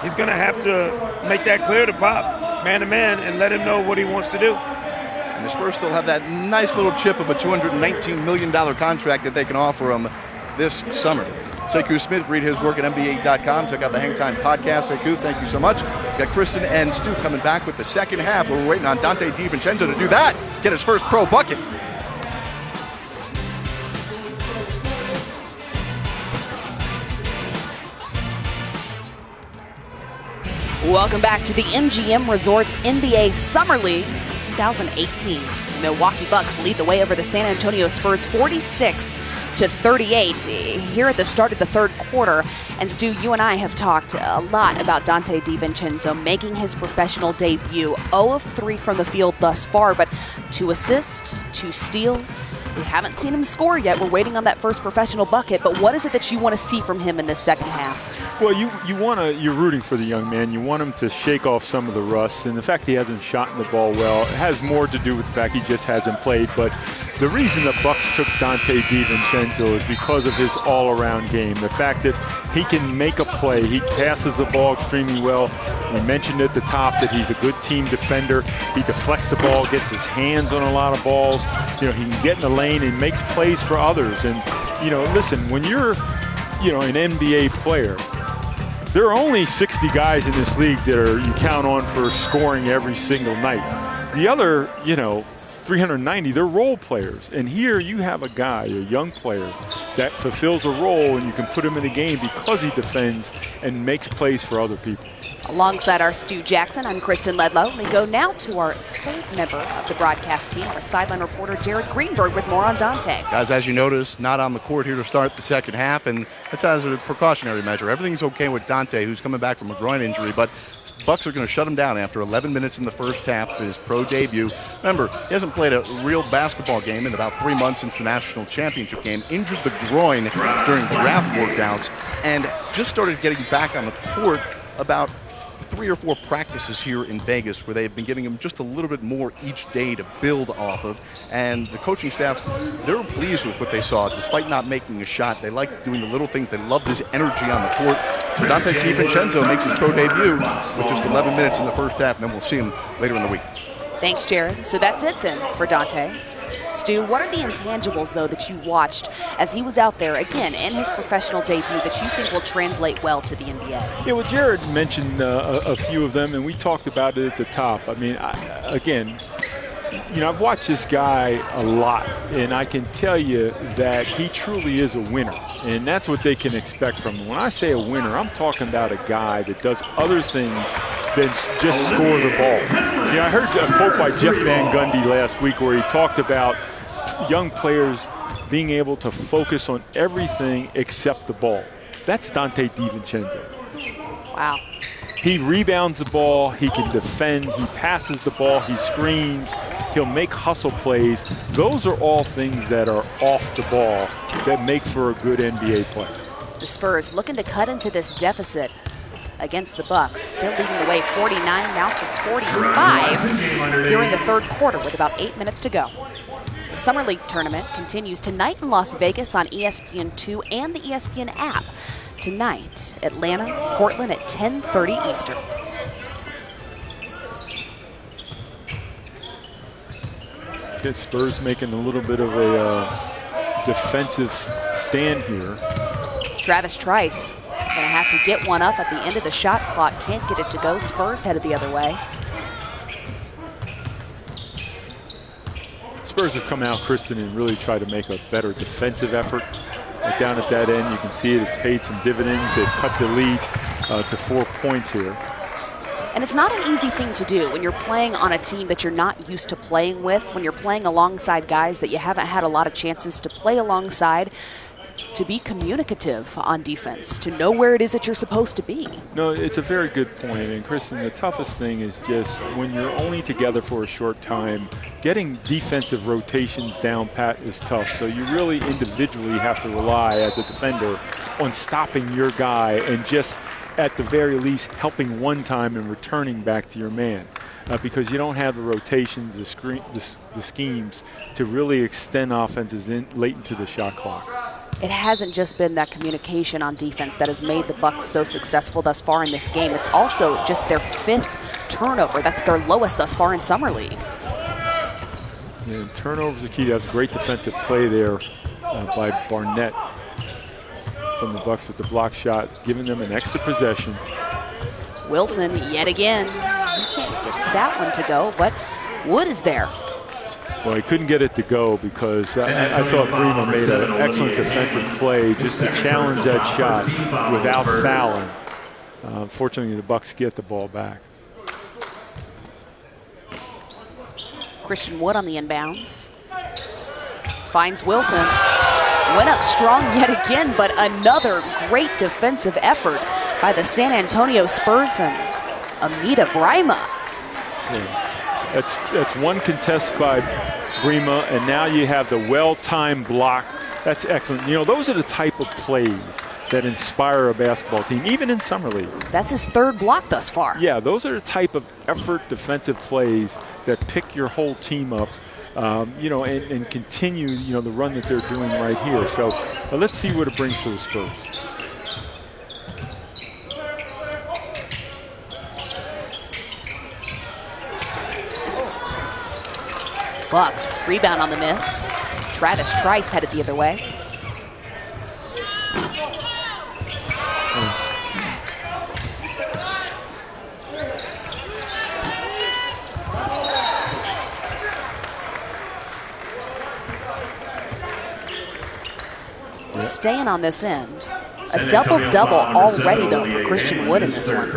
he's going to have to make that clear to Pop, man to man, and let him know what he wants to do. And the Spurs still have that nice little chip of a $219 million contract that they can offer him this summer. Sekou Smith, read his work at NBA.com. Check out the Hang Time podcast. Sekou, thank you so much. We got Kristen and Stu coming back with the second half. We're waiting on Dante DiVincenzo to do that, get his first pro bucket. Welcome back to the MGM Resorts NBA Summer League 2018. Milwaukee Bucks lead the way over the San Antonio Spurs 46-38 here at the start of the third quarter. And Stu, you and I have talked a lot about Dante DiVincenzo making his professional debut. 0 of 3 from the field thus far, but 2 assists, 2 steals. We haven't seen him score yet. We're waiting on that first professional bucket, but what is it that you want to see from him in this second half? Well, you're rooting for the young man. You want him to shake off some of the rust, and the fact he hasn't shot the ball well, it has more to do with the fact he just hasn't played. But the reason the Bucks took Dante DiVincenzo is because of his all-around game. The fact that he can make a play, he passes the ball extremely well. We mentioned at the top that he's a good team defender. He deflects the ball, gets his hands on a lot of balls. You know, he can get in the lane and makes plays for others. And, you know, listen, when you're, you know, an NBA player, there are only 60 guys in this league that you count on for scoring every single night. The other, you know, 390, they're role players. And here you have a guy, a young player, that fulfills a role, and you can put him in a game because he defends and makes plays for other people. Alongside our Stu Jackson, I'm Kristen Ledlow. We go now to our third member of the broadcast team, our sideline reporter, Jared Greenberg, with more on Dante. Guys, as you notice, not on the court here to start the second half, and that's as a precautionary measure. Everything's okay with Dante, who's coming back from a groin injury, but Bucks are going to shut him down after 11 minutes in the first half, his pro debut. Remember, he hasn't played a real basketball game in about 3 months since the national championship game. Injured the groin during draft workouts and just started getting back on the court about 3 or 4 practices here in Vegas, where they've been giving him just a little bit more each day to build off of. And the coaching staff, they're pleased with what they saw, despite not making a shot. They like doing the little things. They loved his energy on the court. So Dante DiVincenzo makes his pro debut with just 11 minutes in the first half, and then we'll see him later in the week. Thanks, Jared. So that's it then for Dante. Stu, what are the intangibles, though, that you watched as he was out there, again, in his professional debut that you think will translate well to the NBA? Yeah, well, Jared mentioned a few of them, and we talked about it at the top. I mean, again, you know, I've watched this guy a lot, and I can tell you that he truly is a winner, and that's what they can expect from him. When I say a winner, I'm talking about a guy that does other things than just score the ball. You know, I heard a quote by Jeff Van Gundy last week where he talked about young players being able to focus on everything except the ball. That's Dante DiVincenzo. Wow. He rebounds the ball, he can defend, he passes the ball, he screens, he'll make hustle plays. Those are all things that are off the ball that make for a good NBA play. The Spurs looking to cut into this deficit against the Bucks, still leading the way 49 now to 45 here in the third quarter with about 8 minutes to go. The Summer League tournament continues tonight in Las Vegas on ESPN2 and the ESPN app. Tonight, Atlanta, Portland at 10:30 Eastern. Okay, Spurs making a little bit of a defensive stand here. Travis Trice gonna have to get one up at the end of the shot clock. Can't get it to go. Spurs headed the other way. Spurs have come out, Kristen, and really tried to make a better defensive effort. Down at that end, you can see it. It's paid some dividends. They've cut the lead to 4 points here. And it's not an easy thing to do when you're playing on a team that you're not used to playing with, when you're playing alongside guys that you haven't had a lot of chances to play alongside, to be communicative on defense, to know where it is that you're supposed to be. No, it's a very good point. And Kristen, the toughest thing is just when you're only together for a short time, getting defensive rotations down pat is tough. So you really individually have to rely as a defender on stopping your guy and just at the very least helping one time and returning back to your man. Because you don't have the rotations, the schemes to really extend offenses late into the shot clock. It hasn't just been that communication on defense that has made the Bucks so successful thus far in this game. It's also just their 5th turnover. That's their lowest thus far in Summer League. Yeah, turnovers are key. That was a great defensive play there by Barnett from the Bucks with the block shot, giving them an extra possession. Wilson yet again. He can't get that one to go, but Wood is there. Well, he couldn't get it to go because I thought Bremer made an excellent defensive play just to challenge that shot without fouling. Unfortunately, the Bucks get the ball back. Christian Wood on the inbounds. Finds Wilson. Went up strong yet again, but another great defensive effort by the San Antonio Spurs and Amita Brima. Yeah. That's one contest by Brima, and now you have the well-timed block. That's excellent. You know, those are the type of plays that inspire a basketball team, even in Summer League. That's his 3rd block thus far. Yeah, those are the type of effort defensive plays that pick your whole team up and continue, the run that they're doing right here. So let's see what it brings for the Spurs. Bucks rebound on the miss. Travis Trice headed the other way. Staying on this end. A double-double already, though, for Christian Wood in this one.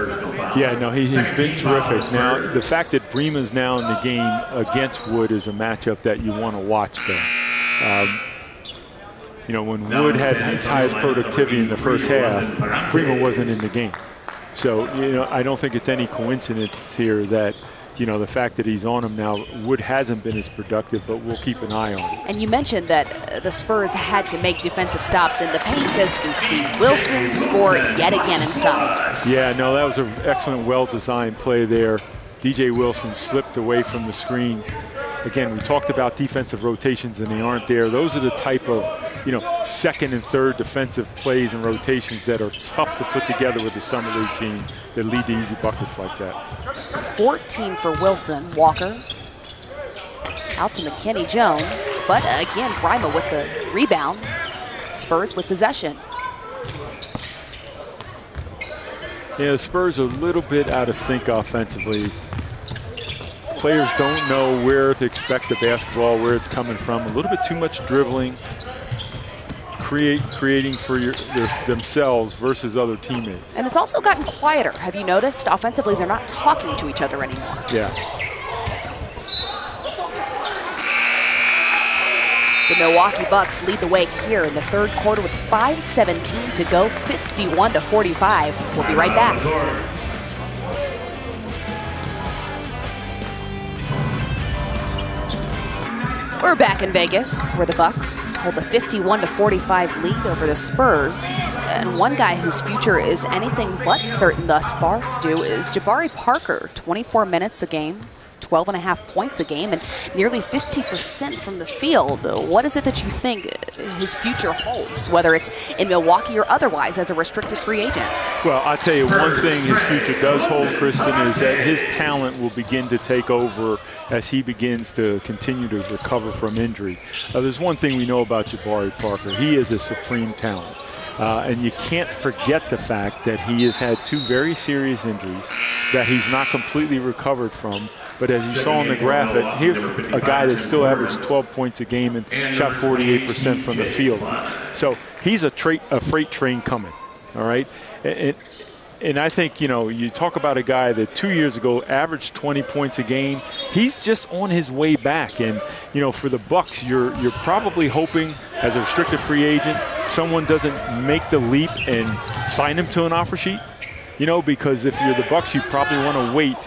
Yeah, no, he's been terrific. Now, the fact that Brima's now in the game against Wood is a matchup that you want to watch, though. When Wood had his highest productivity in the first half, Brima wasn't in the game. So, I don't think it's any coincidence here that, the fact that he's on him now, Wood hasn't been as productive, but we'll keep an eye on him. And you mentioned that the Spurs had to make defensive stops in the paint as we see Wilson score yet again inside. Yeah, no, that was an excellent, well-designed play there. DJ Wilson slipped away from the screen. Again, we talked about defensive rotations, and they aren't there. Those are the type of, second and third defensive plays and rotations that are tough to put together with the summer league team that lead to easy buckets like that. 14 for Wilson. Walker out to McKinney Jones, but again, Brima with the rebound. Spurs with possession. Yeah, the Spurs are a little bit out of sync offensively. Players don't know where to expect the basketball, where it's coming from. A little bit too much dribbling, creating for themselves versus other teammates. And it's also gotten quieter. Have you noticed? Offensively, they're not talking to each other anymore. Yeah. The Milwaukee Bucks lead the way here in the third quarter with 5:17 to go, 51-45. We'll be right back. We're back in Vegas, where the Bucks hold a 51-45 lead over the Spurs. And one guy whose future is anything but certain thus far, Stu, is Jabari Parker. 24 minutes a game, 12.5 points a game, and nearly 50% from the field. What is it that you think his future holds, whether it's in Milwaukee or otherwise as a restricted free agent? Well, I'll tell you one thing his future does hold, Kristen, is that his talent will begin to take over as he begins to continue to recover from injury. There's one thing we know about Jabari Parker. He is a supreme talent. And you can't forget the fact that he has had two very serious injuries that he's not completely recovered from. But as you saw in the graphic, here's a guy that still averaged 12 points a game and shot 48% from the field. So he's a freight train coming, all right? And I think, you talk about a guy that 2 years ago averaged 20 points a game. He's just on his way back. And, for the Bucks, you're probably hoping as a restricted free agent, someone doesn't make the leap and sign him to an offer sheet, because if you're the Bucks, you probably want to wait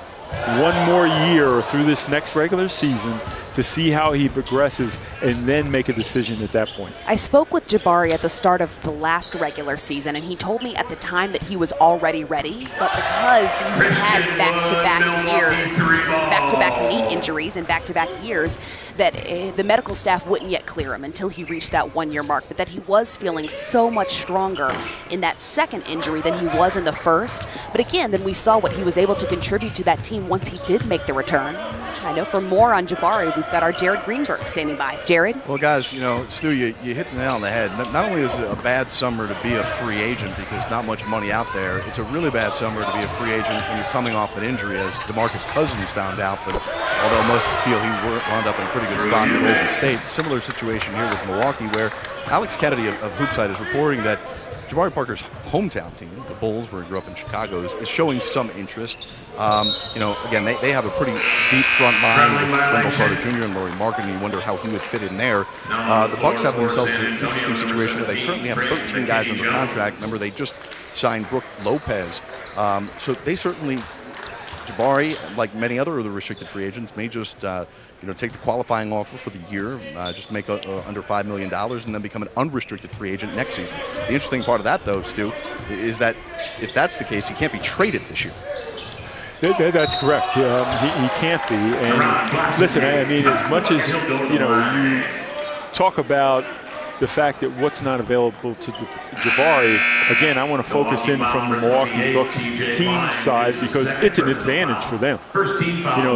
one more year through this next regular season to see how he progresses and then make a decision at that point. I spoke with Jabari at the start of the last regular season, and he told me at the time that he was already ready, but because he had back-to-back knee injuries and back-to-back years, that the medical staff wouldn't yet clear him until he reached that one-year mark, but that he was feeling so much stronger in that second injury than he was in the first. But again, then we saw what he was able to contribute to that team once he did make the return. I know for more on Jabari, we've got our Jared Greenberg standing by. Jared? Well, guys, Stu, you hit the nail on the head. Not only is it a bad summer to be a free agent because not much money out there, it's a really bad summer to be a free agent when you're coming off an injury, as DeMarcus Cousins found out. But although most feel he wound up in a pretty good spot in Golden State, similar situation here with Milwaukee, where Alex Kennedy of Hoopside is reporting that Jabari Parker's hometown team, the Bulls, where he grew up in Chicago, is showing some interest. Again, they have a pretty deep front line with Wendell Carter Jr. and Lauri Markkanen, and you wonder how he would fit in there. The Bucks have themselves an interesting situation where they currently have 13 guys under contract. Remember, they just signed Brook Lopez. So they certainly, Jabari, like many other of the restricted free agents, may just take the qualifying offer for the year, just make under $5 million, and then become an unrestricted free agent next season. The interesting part of that, though, Stu, is that if that's the case, he can't be traded this year. That's correct. He can't be. And listen, I mean, as much as you talk about the fact that what's not available to Jabari, again, I want to focus in from the Milwaukee Bucks team side because it's an advantage for them.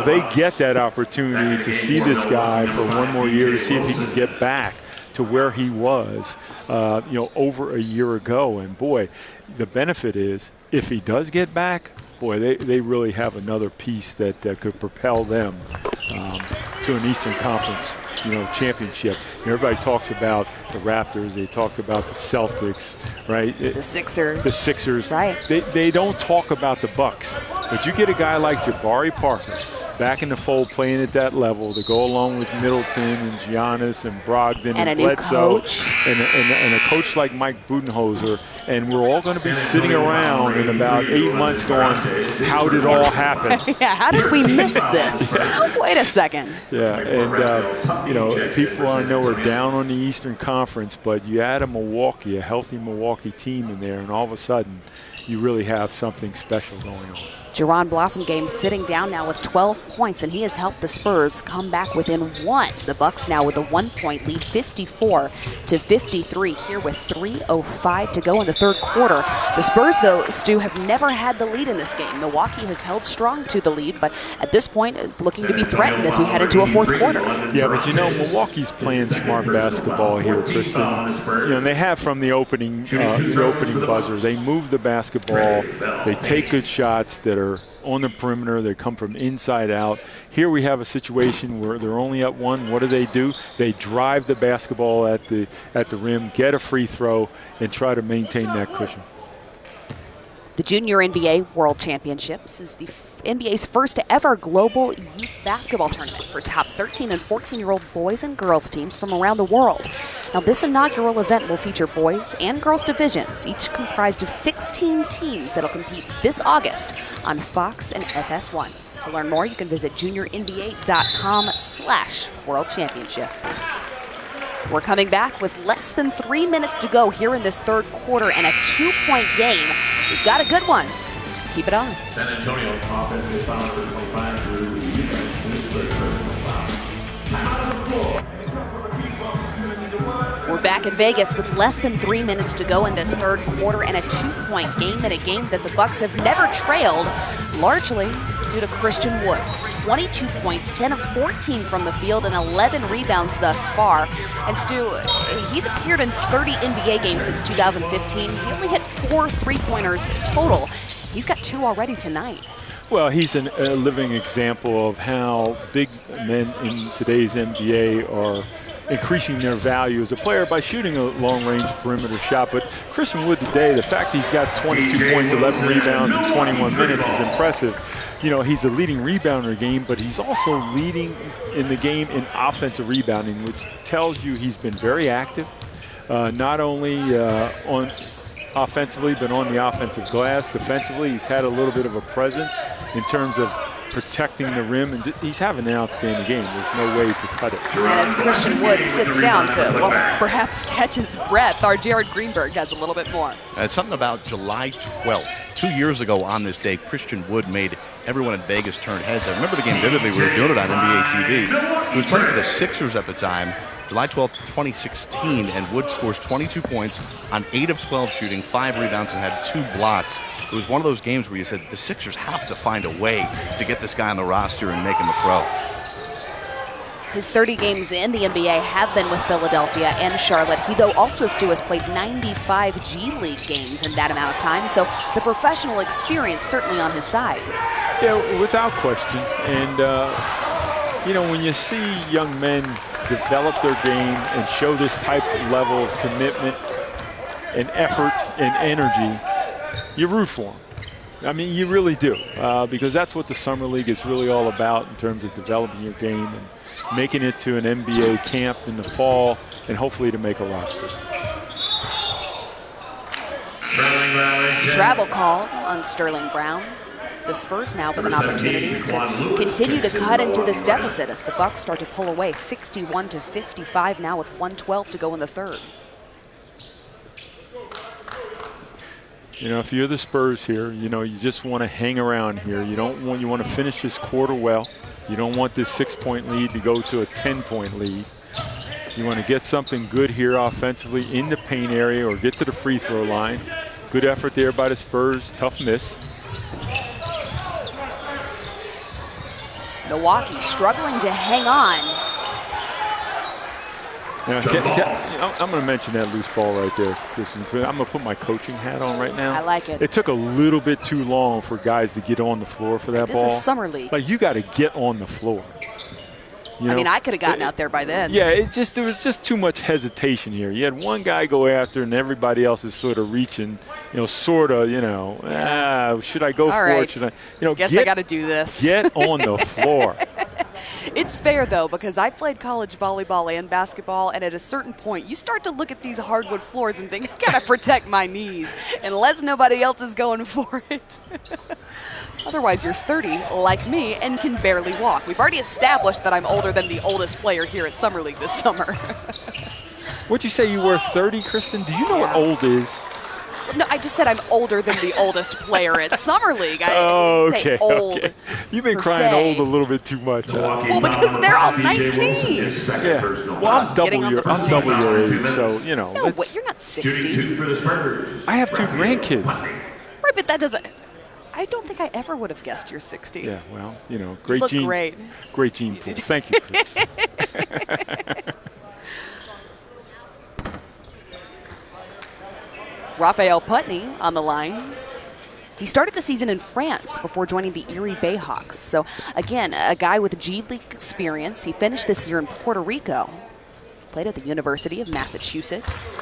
They get that opportunity to see this guy for one more year to see if he can get back to where he was, over a year ago. And boy, the benefit is if he does get back, boy, they really have another piece that could propel them to an Eastern Conference, championship. Everybody talks about the Raptors. They talk about the Celtics, right? The Sixers. The Sixers. Right. They don't talk about the Bucks. But you get a guy like Jabari Parker back in the fold playing at that level to go along with Middleton and Giannis and Brogdon and Bledsoe and a coach like Mike Budenholzer, and we're all going to be sitting around in about 8 months going, how did it all happen? Yeah, how did we miss this? Wait a second. Yeah, and people I know are down on the Eastern Conference, but you add a healthy Milwaukee team in there, and all of a sudden you really have something special going on. Jaron Blossomgame sitting down now with 12 points, and he has helped the Spurs come back within one. The Bucks now with a 1-point lead, 54-53 here with 3:05 to go in the third quarter. The Spurs, though, Stu, have never had the lead in this game. Milwaukee has held strong to the lead, but at this point is looking to be threatened as we head into a fourth quarter. Yeah, but Milwaukee's playing smart basketball here, Kristen. And they have from the opening buzzer. They move the basketball. They take good shots that are on the perimeter. They come from inside out. Here we have a situation where they're only up one. What do? They drive the basketball at the rim, get a free throw, and try to maintain that cushion. The Junior NBA World Championships is the NBA's first ever global youth basketball tournament for top 13 and 14-year-old boys and girls teams from around the world. Now, this inaugural event will feature boys and girls divisions, each comprised of 16 teams that'll compete this August on Fox and FS1. To learn more, you can visit juniornba.com/World Championship. We're coming back with less than 3 minutes to go here in this third quarter and a 2-point game. We've got a good one. Keep it on. San Antonio offense is fouled for 25 through the We're back in Vegas with less than 3 minutes to go in this third quarter and a 2-point game in a game that the Bucks have never trailed, largely due to Christian Wood. 22 points, 10 of 14 from the field, and 11 rebounds thus far. And Stu, he's appeared in 30 NBA games since 2015. He only hit 4 three-pointers total. He's got 2 already tonight. Well, he's a living example of how big men in today's NBA are increasing their value as a player by shooting a long-range perimeter shot. But Christian Wood today, the fact he's got 22 points, 11 rebounds in 21 minutes is impressive. He's a leading rebounder in the game, but he's also leading in the game in offensive rebounding, which tells you he's been very active, not only on offensively, but on the offensive glass. Defensively, he's had a little bit of a presence in terms of protecting the rim, and he's having an outstanding game. There's no way to cut it. And as Christian Wood sits down to perhaps catch his breath, our Jared Greenberg has a little bit more. It's something about July 12th. 2 years ago on this day, Christian Wood made everyone in Vegas turn heads. I remember the game vividly. We were doing it on NBA TV. He was playing for the Sixers at the time. July 12th, 2016, and Wood scores 22 points on 8 of 12 shooting, 5 rebounds, and had 2 blocks. It was one of those games where you said the Sixers have to find a way to get this guy on the roster and make him a pro. His 30 games in the NBA have been with Philadelphia and Charlotte. He, though, also, Stu, has played 95 G League games in that amount of time, so the professional experience certainly on his side. Yeah, without question. And, when you see young men develop their game and show this type of level of commitment and effort and energy, you root for them. I mean, you really do, because that's what the Summer League is really all about in terms of developing your game and making it to an NBA camp in the fall and hopefully to make a roster. Travel call on Sterling Brown. The Spurs now with an opportunity to continue to cut into this deficit as the Bucks start to pull away 61-55 now with 1:12 to go in the third. You know, if you're the Spurs here, you know, you just want to hang around here. You want to finish this quarter well. You don't want this 6-point lead to go to a 10-point lead. You want to get something good here offensively in the paint area or get to the free throw line. Good effort there by the Spurs. Tough miss. Milwaukee struggling to hang on. Now, I'm going to mention that loose ball right there, Kristen. I'm going to put my coaching hat on right now. I like it. It took a little bit too long for guys to get on the floor for that ball. This is Summer League. Like, you got to get on the floor. You know? I mean, I could have gotten out there by then. Yeah, there was just too much hesitation here. You had one guy go after, and everybody else is sort of reaching, you know, sort of, you know, should I go for it? Should I, you know, Guess I got to do this. Get on the floor. It's fair, though, because I played college volleyball and basketball, and at a certain point, you start to look at these hardwood floors and think, I got to protect my knees unless nobody else is going for it. Otherwise, you're 30, like me, and can barely walk. We've already established that I'm older than the oldest player here at Summer League this summer. What'd you say you were, 30, Kristen? Do you know what old is? No, I just said I'm older than the oldest player at Summer League. I didn't say old. Okay. You've been crying old a little bit too much. Well, because they're all 19. Yeah. Well, I'm double your age, so, you know. No, wait, you're not 60. I have 2 grandkids. Right, but that doesn't. I don't think I ever would have guessed you're 60. Yeah, well, you know, great look gene. Great. Great gene pool. Thank you, Chris. Raphael Putney on the line. He started the season in France before joining the Erie Bayhawks. So, again, a guy with G League experience. He finished this year in Puerto Rico. Played at the University of Massachusetts.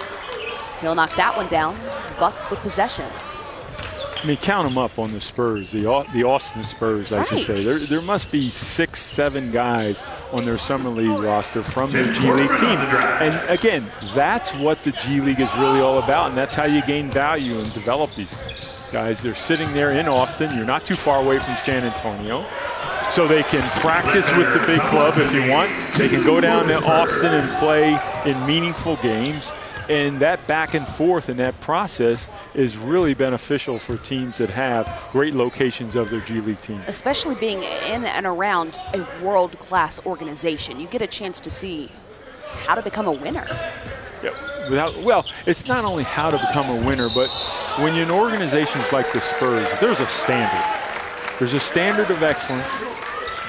He'll knock that one down. Bucks with possession. I mean, count them up on the Spurs, the Austin Spurs, I should say. There must be 6, 7 guys on their Summer League roster from their G League team. And, again, that's what the G League is really all about, and that's how you gain value and develop these guys. They're sitting there in Austin. You're not too far away from San Antonio. So they can practice with the big club if you want. They can go down to Austin and play in meaningful games. And that back and forth in that process is really beneficial for teams that have great locations of their G League team. Especially being in and around a world-class organization. You get a chance to see how to become a winner. Yeah. Well, it's not only how to become a winner, but when you're in organizations like the Spurs, there's a standard. There's a standard of excellence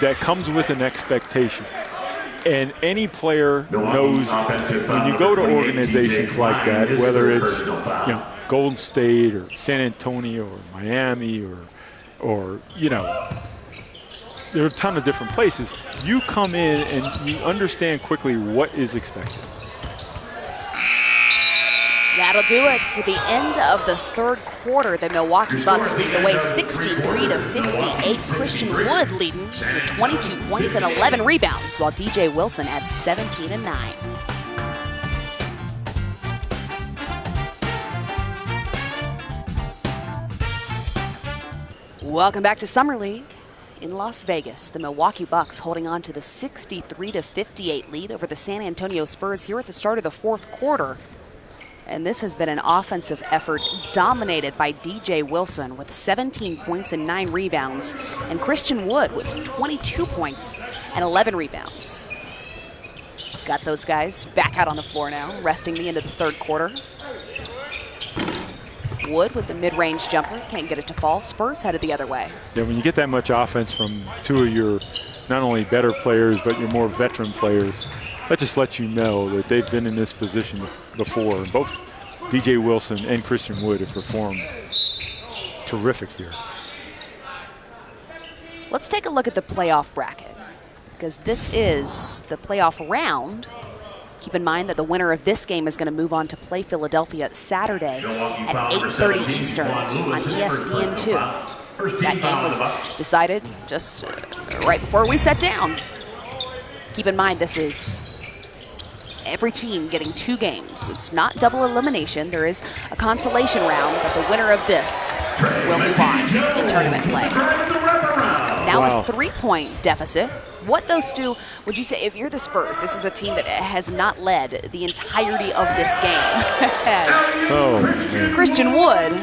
that comes with an expectation. And any player knows when you go to organizations like that, whether it's Golden State or San Antonio or Miami or there are a ton of different places. You come in and you understand quickly what is expected. That'll do it for the end of the third quarter. The Milwaukee Bucks lead the way 63-58. Christian Wood leading with 22 points and 11 rebounds, while DJ Wilson adds 17 and 9. Welcome back to Summer League. In Las Vegas, the Milwaukee Bucks holding on to the 63-58 lead over the San Antonio Spurs here at the start of the fourth quarter. And this has been an offensive effort dominated by DJ Wilson with 17 points and 9 rebounds, and Christian Wood with 22 points and 11 rebounds. Got those guys back out on the floor now, resting the end of the third quarter. Wood with the mid-range jumper, can't get it to fall. Spurs headed the other way. Yeah, when you get that much offense from 2 of your not only better players, but your more veteran players, that just lets you know that they've been in this position before. Both DJ Wilson and Christian Wood have performed terrific here. Let's take a look at the playoff bracket, because this is the playoff round. Keep in mind that the winner of this game is going to move on to play Philadelphia Saturday at 8:30 Eastern on ESPN2. That game was decided just right before we sat down. Keep in mind, this is every team getting 2 games. It's not double elimination. There is a consolation round, but the winner of this will move on in tournament play. Now now Wow. a 3-point deficit. What those two, would you say, if you're the Spurs, this is a team that has not led the entirety of this game. Oh, man. Christian Wood.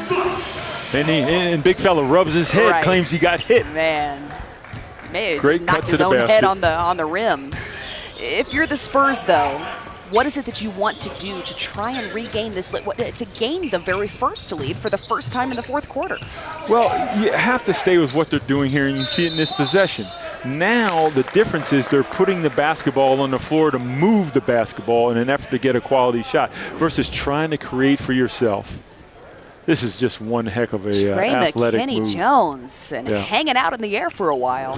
And big fella rubs his head, Right. claims he got hit. Man, Great just cut knocked to his the own head basket. on the rim. If you're the Spurs, though, what is it that you want to do to try and regain this, to gain the very first lead for the first time in the fourth quarter? Well, you have to stay with what they're doing here, and you see it in this possession. Now the difference is they're putting the basketball on the floor to move the basketball in an effort to get a quality shot versus trying to create for yourself. This is just one heck of a Trey athletic McKinney move. Jones and hanging out in the air for a while.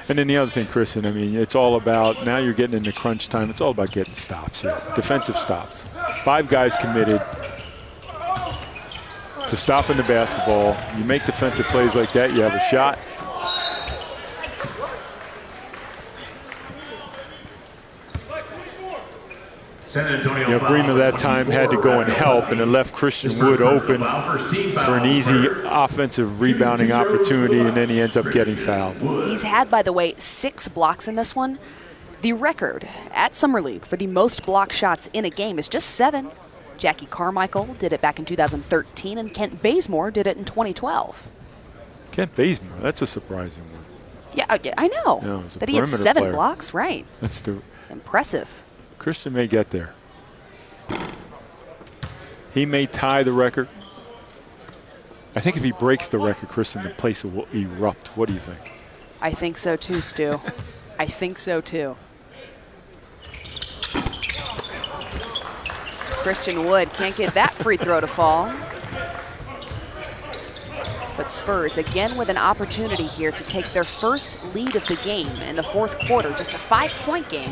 And then the other thing, Kristen, I mean, it's all about, now you're getting into crunch time, it's all about getting stops here, defensive stops. 5 guys committed to stopping the basketball. You make defensive plays like that, you have a shot. San Antonio. You know, Bremer that time had to go and help, and it left Christian Wood open for an easy offensive rebounding opportunity, and then he ends up getting fouled. He's had, by the way, 6 blocks in this one. The record at Summer League for the most block shots in a game is just 7. Jackie Carmichael did it back in 2013, and Kent Bazemore did it in 2012. Kent Bazemore, that's a surprising one. Yeah, I know. Yeah, he's a that he had perimeter 7 player. blocks, right. Let's do it. Impressive. Christian may get there. He may tie the record. I think if he breaks the record, Kristen, the place will erupt. What do you think? I think so too, Stu. I think so too. Christian Wood can't get that free throw to fall. But Spurs again with an opportunity here to take their first lead of the game in the fourth quarter. Just a 5-point game.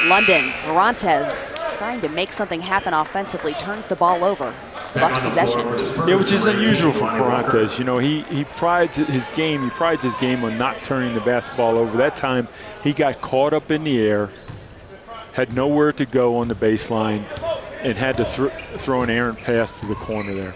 London, Morantes trying to make something happen offensively, turns the ball over. Bucks possession. Yeah, which is unusual for Morantes. You know, he prides his game on not turning the basketball over. That time he got caught up in the air, had nowhere to go on the baseline, and had to throw an errant pass to the corner there.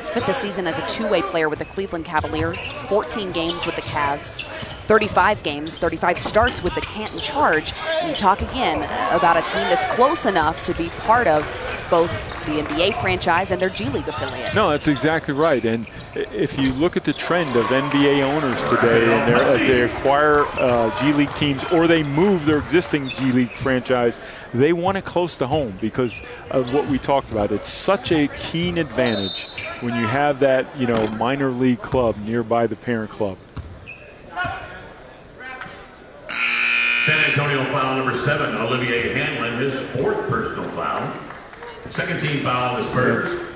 Spent the season as a two-way player with the Cleveland Cavaliers, 14 games with the Cavs, 35 games, 35 starts with the Canton Charge. And you talk again about a team that's close enough to be part of both the NBA franchise and their G League affiliate. No, that's exactly right. And if you look at the trend of NBA owners today, and as they acquire G League teams or they move their existing G League franchise, they want it close to home because of what we talked about. It's such a keen advantage when you have that, you know, minor league club nearby the parent club. San Antonio foul number 7, Olivier Hanlon, his 4th personal foul. Second team foul on the Spurs.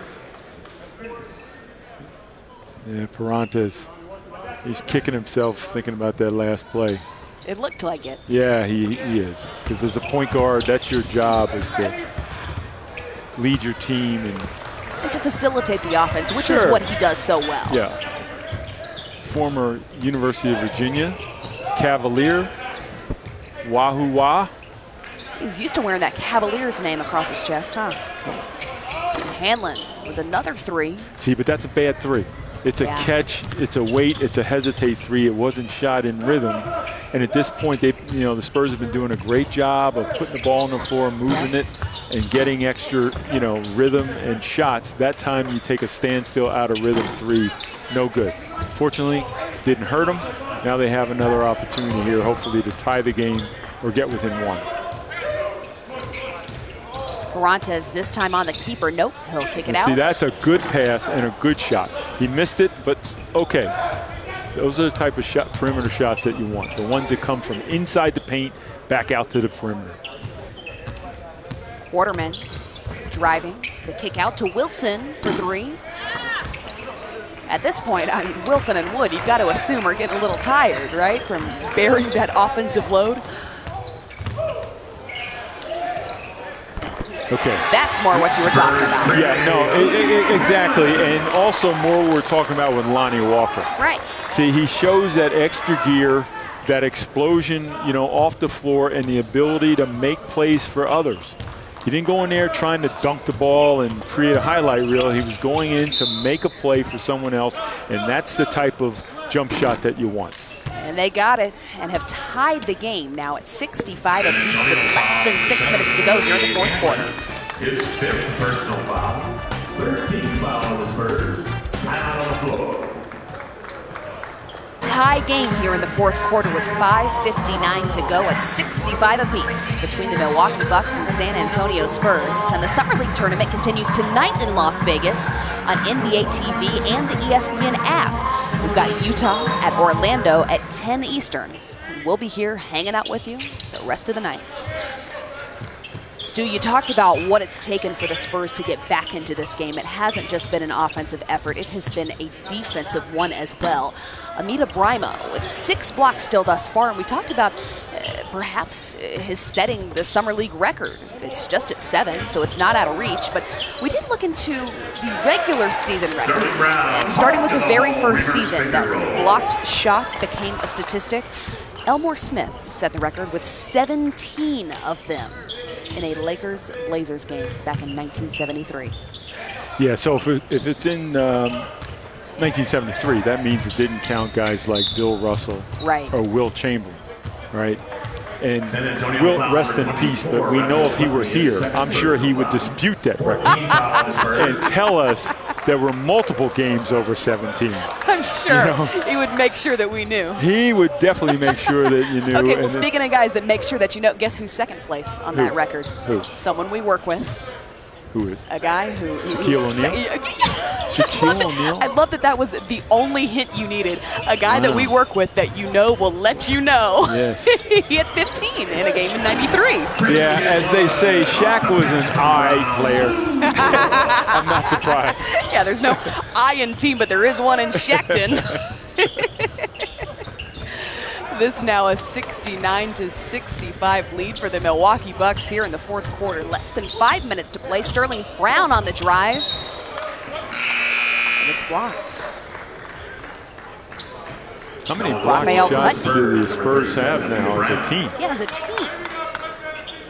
Yeah, Morantes, he's kicking himself thinking about that last play. It looked like it. Yeah, he is. Because as a point guard, that's your job, is to lead your team and And to facilitate the offense, which is Sure. what he does so well. yeah. Former University of Virginia, Cavalier, Wahoo Wah. He's used to wearing that Cavaliers name across his chest, huh? Hanlon with another 3. See, but that's a bad 3. It's a Yeah. catch, it's a wait, it's a hesitate 3. It wasn't shot in rhythm. And at this point, the Spurs have been doing a great job of putting the ball on the floor, moving it, and getting extra, rhythm and shots. That time you take a standstill out of rhythm 3, no good. Fortunately, didn't hurt them. Now they have another opportunity here, hopefully to tie the game or get within 1. Morantes this time on the keeper. Nope, he'll kick it out. See, that's a good pass and a good shot. He missed it, but okay. Those are the type of perimeter shots that you want. The ones that come from inside the paint back out to the perimeter. Waterman driving. The kick out to Wilson for 3. At this point, Wilson and Wood, you've got to assume, are getting a little tired, right, from bearing that offensive load. Okay. That's more what you were talking about. Yeah, no, exactly. And also more we're talking about with Lonnie Walker. Right. See, he shows that extra gear, that explosion, off the floor, and the ability to make plays for others. He didn't go in there trying to dunk the ball and create a highlight reel. He was going in to make a play for someone else, and that's the type of jump shot that you want. And they got it and have tied the game now at 65 apiece with less than 6 minutes to go here in the fourth quarter. His 5th personal foul. 13th foul on the Spurs. Time on the floor. Tie game here in the fourth quarter with 5:59 to go at 65 apiece between the Milwaukee Bucks and San Antonio Spurs. And the Summer League tournament continues tonight in Las Vegas on NBA TV and the ESPN app. We've got Utah at Orlando at 10 Eastern. We'll be here hanging out with you the rest of the night. Stu, you talked about what it's taken for the Spurs to get back into this game. It hasn't just been an offensive effort. It has been a defensive one as well. Amita Brima with 6 blocks still thus far, and we talked about perhaps his setting the Summer League record. It's just at 7, so it's not out of reach, but we did look into the regular season records. And starting with the very first season, that blocked shot became a statistic. Elmore Smith set the record with 17 of them in a Lakers-Blazers game back in 1973. Yeah, so if it's in 1973, that means it didn't count guys like Bill Russell or Will Chamberlain, right? And Will, rest in peace, but we know if he were here, I'm sure he would dispute that record and tell us there were multiple games over 17. I'm sure he would make sure that we knew. He would definitely make sure that you knew. Okay, well, speaking of guys that make sure that you know, guess who's second place on that record? Who? Someone we work with. Who is? A guy who Shaquille O'Neal? Shaquille O'Neal? I love that was the only hint you needed. A guy that we work with that you know will let you know. Yes. He had 15 in a game in 93. Yeah, as they say, Shaq was an I player. I'm not surprised. Yeah, there's no I in team, but there is one in Shackton. This now a 69-65 lead for the Milwaukee Bucks here in the fourth quarter. Less than 5 minutes to play. Sterling Brown on the drive. And it's blocked. How many block shots do the Spurs have now as a team? Yeah, as a team.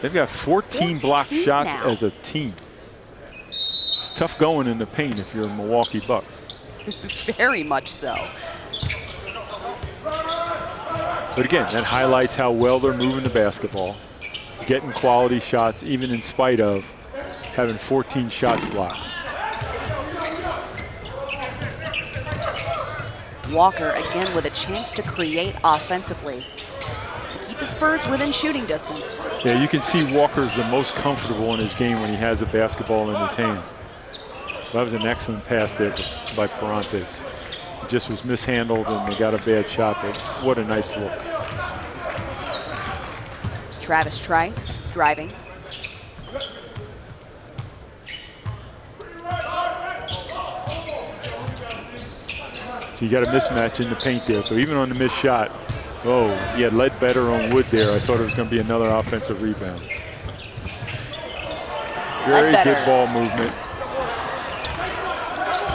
They've got 14 block shots now. as a team. It's tough going in the paint if you're a Milwaukee Buck. Very much so. But again, that highlights how well they're moving the basketball, getting quality shots, even in spite of having 14 shots blocked. Walker again with a chance to create offensively to keep the Spurs within shooting distance. Yeah, you can see Walker's the most comfortable in his game when he has a basketball in his hand. That was an excellent pass there by Parantes. It just was mishandled and they got a bad shot, but what a nice look. Travis Trice driving. So you got a mismatch in the paint there. So even on the missed shot, you had Ledbetter on Wood there. I thought it was going to be another offensive rebound. Very good ball movement.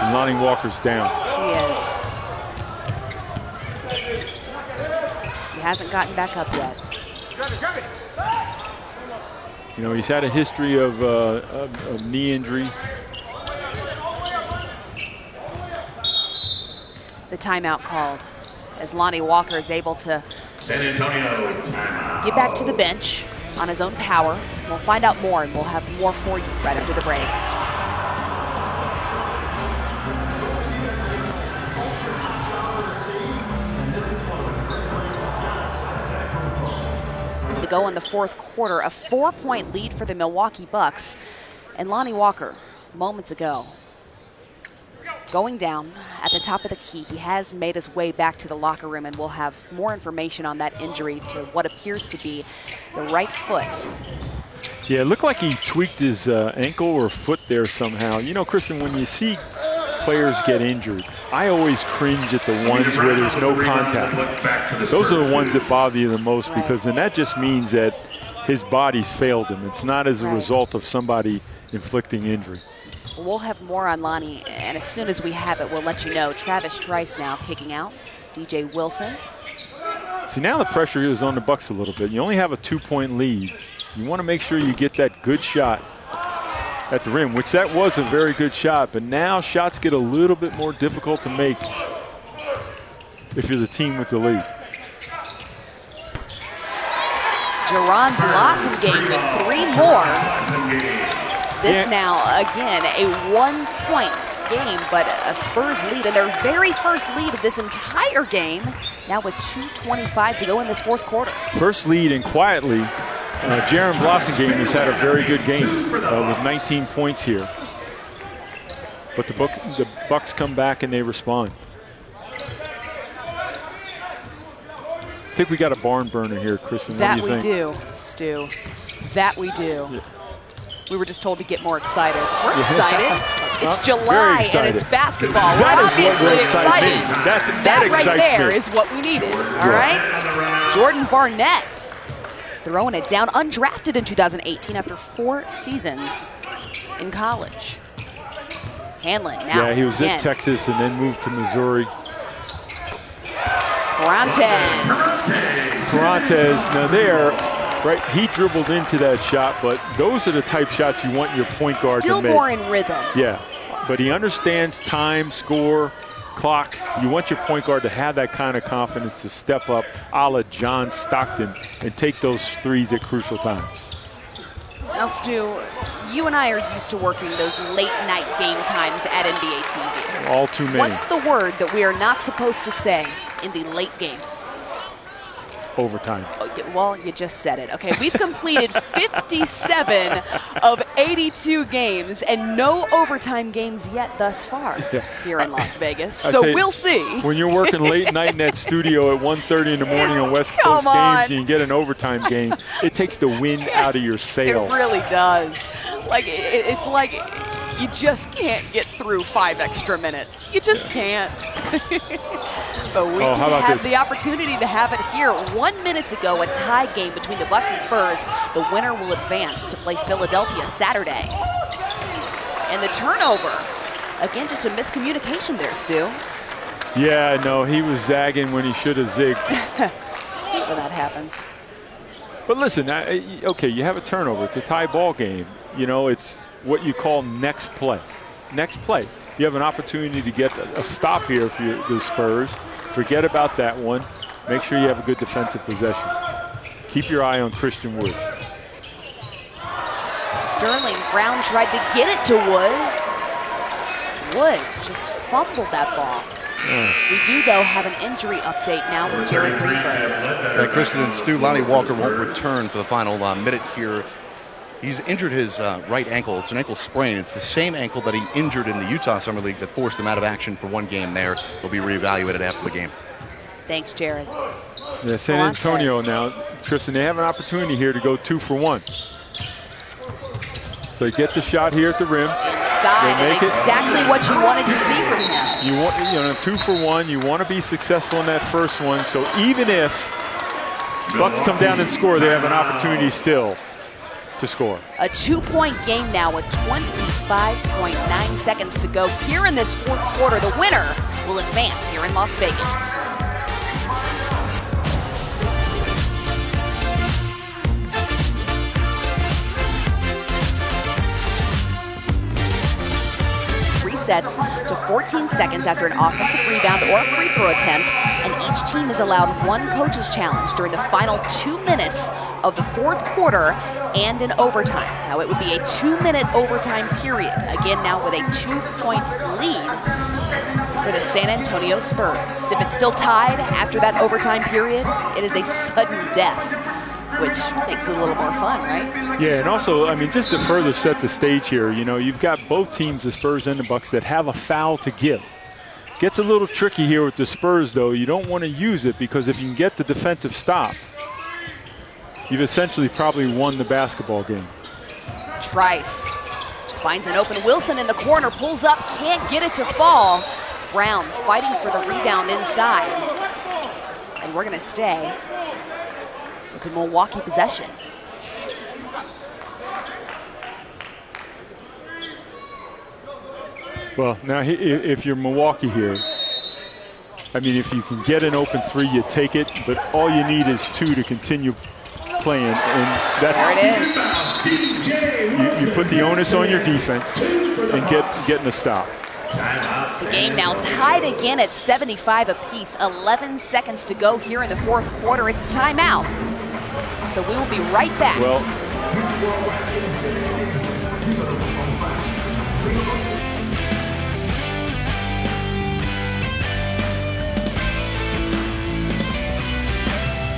And Lonnie Walker's down. He is. He hasn't gotten back up yet. You know, he's had a history of knee injuries. The timeout called as Lonnie Walker is able to San Antonio timeout. get back to the bench on his own power. We'll find out more, and we'll have more for you right after the break. To go in the fourth quarter, a 4-point lead for the Milwaukee Bucks. And Lonnie Walker, moments ago, going down at the top of the key. He has made his way back to the locker room, and we'll have more information on that injury to what appears to be the right foot. Yeah, it looked like he tweaked his ankle or foot there somehow. You know, Kristen, when you see players get injured, I always cringe at the ones where there's no contact. Those are the ones that bother you the most, because then that just means that his body's failed him. It's not as a result of somebody inflicting injury. We'll have more on Lonnie, and as soon as we have it, we'll let you know. Travis Trice now kicking out. DJ Wilson. See, now the pressure is on the Bucks a little bit. You only have a 2-point lead. You want to make sure you get that good shot at the rim, which that was a very good shot, but now shots get a little bit more difficult to make if you're the team with the lead. Jaron Blossomgame with 3 more. This now, again, a 1-point game, but a Spurs lead, and their very first lead of this entire game, now with 2:25 to go in this fourth quarter. First lead, and quietly, Jaron Blossomgame has had a very good game with 19 points here. But the Bucks come back and they respond. I think we got a barn burner here, Kristen. That what do you we think? do, Stu. That we do. Yeah. We were just told to get more excited. We're excited. It's July Very and excited. it's basketball. That We're is what obviously will excite me. excited. That right excites there me. is what we needed. All right. Jordan Barnett throwing it down, undrafted in 2018 after 4 seasons in college. Hanlon now. Yeah, he was again. at Texas and then moved to Missouri. Carantes, now there, right, he dribbled into that shot, but those are the type shots you want your point guard Still to make. more in rhythm. Yeah, but he understands time, score, clock. You want your point guard to have that kind of confidence to step up a la John Stockton and take those threes at crucial times. Now, Stu, you and I are used to working those late night game times at NBA TV. All too many. What's the word that we are not supposed to say in the late game? Overtime. Well, you just said it. Okay, we've completed 57 of 82 games and no overtime games yet thus far here in Las Vegas. So we'll see. When you're working late night in that studio at 1:30 in the morning on West Coast games and you get an overtime game, it takes the wind out of your sails. It really does. Like, it's like you just can't get through 5 extra minutes. You just can't. But we have the opportunity to have it here. 1 minute to go, a tie game between the Bucks and Spurs. The winner will advance to play Philadelphia Saturday. And the turnover, again, just a miscommunication there, Stu. Yeah, no, he was zagging when he should have zigged. When that happens. But listen, okay, you have a turnover. It's a tie ball game. You know, it's what you call next play. Next play. You have an opportunity to get a stop here if you're the Spurs. Forget about that one. Make sure you have a good defensive possession. Keep your eye on Christian Wood. Sterling Brown tried to get it to Wood. Wood just fumbled that ball. We do, though, have an injury update now with Jerry Greenberg. Kristen and Stu, Lonnie Walker won't return for the final minute here. He's injured his right ankle. It's an ankle sprain. It's the same ankle that he injured in the Utah Summer League that forced him out of action for 1 game there. He'll be reevaluated after the game. Thanks, Jared. Yeah, San Antonio now, Tristan, they have an opportunity here to go 2 for 1. So you get the shot here at the rim. Inside, and exactly what you wanted to see from him. You want 2 for 1. You want to be successful in that first one. So even if Bucks come down and score, they have an opportunity still to score. A 2-point game now with 25.9 seconds to go here in this fourth quarter. The winner will advance here in Las Vegas. Resets to 14 seconds after an offensive rebound or a free throw attempt, and each team is allowed 1 coach's challenge during the final 2 minutes of the fourth quarter and in overtime. Now it would be a 2-minute overtime period, again now with a 2-point lead for the San Antonio Spurs. If it's still tied after that overtime period, it is a sudden death, which makes it a little more fun, right? Yeah, and also, I mean, just to further set the stage here, you know, you've got both teams, the Spurs and the Bucks, that have a foul to give. Gets a little tricky here with the Spurs, though. You don't want to use it because if you can get the defensive stop, you've essentially probably won the basketball game. Trice finds an open Wilson in the corner, pulls up, can't get it to fall. Brown fighting for the rebound inside. And we're going to stay with the Milwaukee possession. Well, now if you're Milwaukee here, I mean, if you can get an open 3, you take it, but all you need is 2 to continue playing, and that's There it is. you put the onus on your defense and getting a stop. The game now tied again at 75 apiece. 11 seconds to go here in the fourth quarter. It's a timeout. So we will be right back. Well,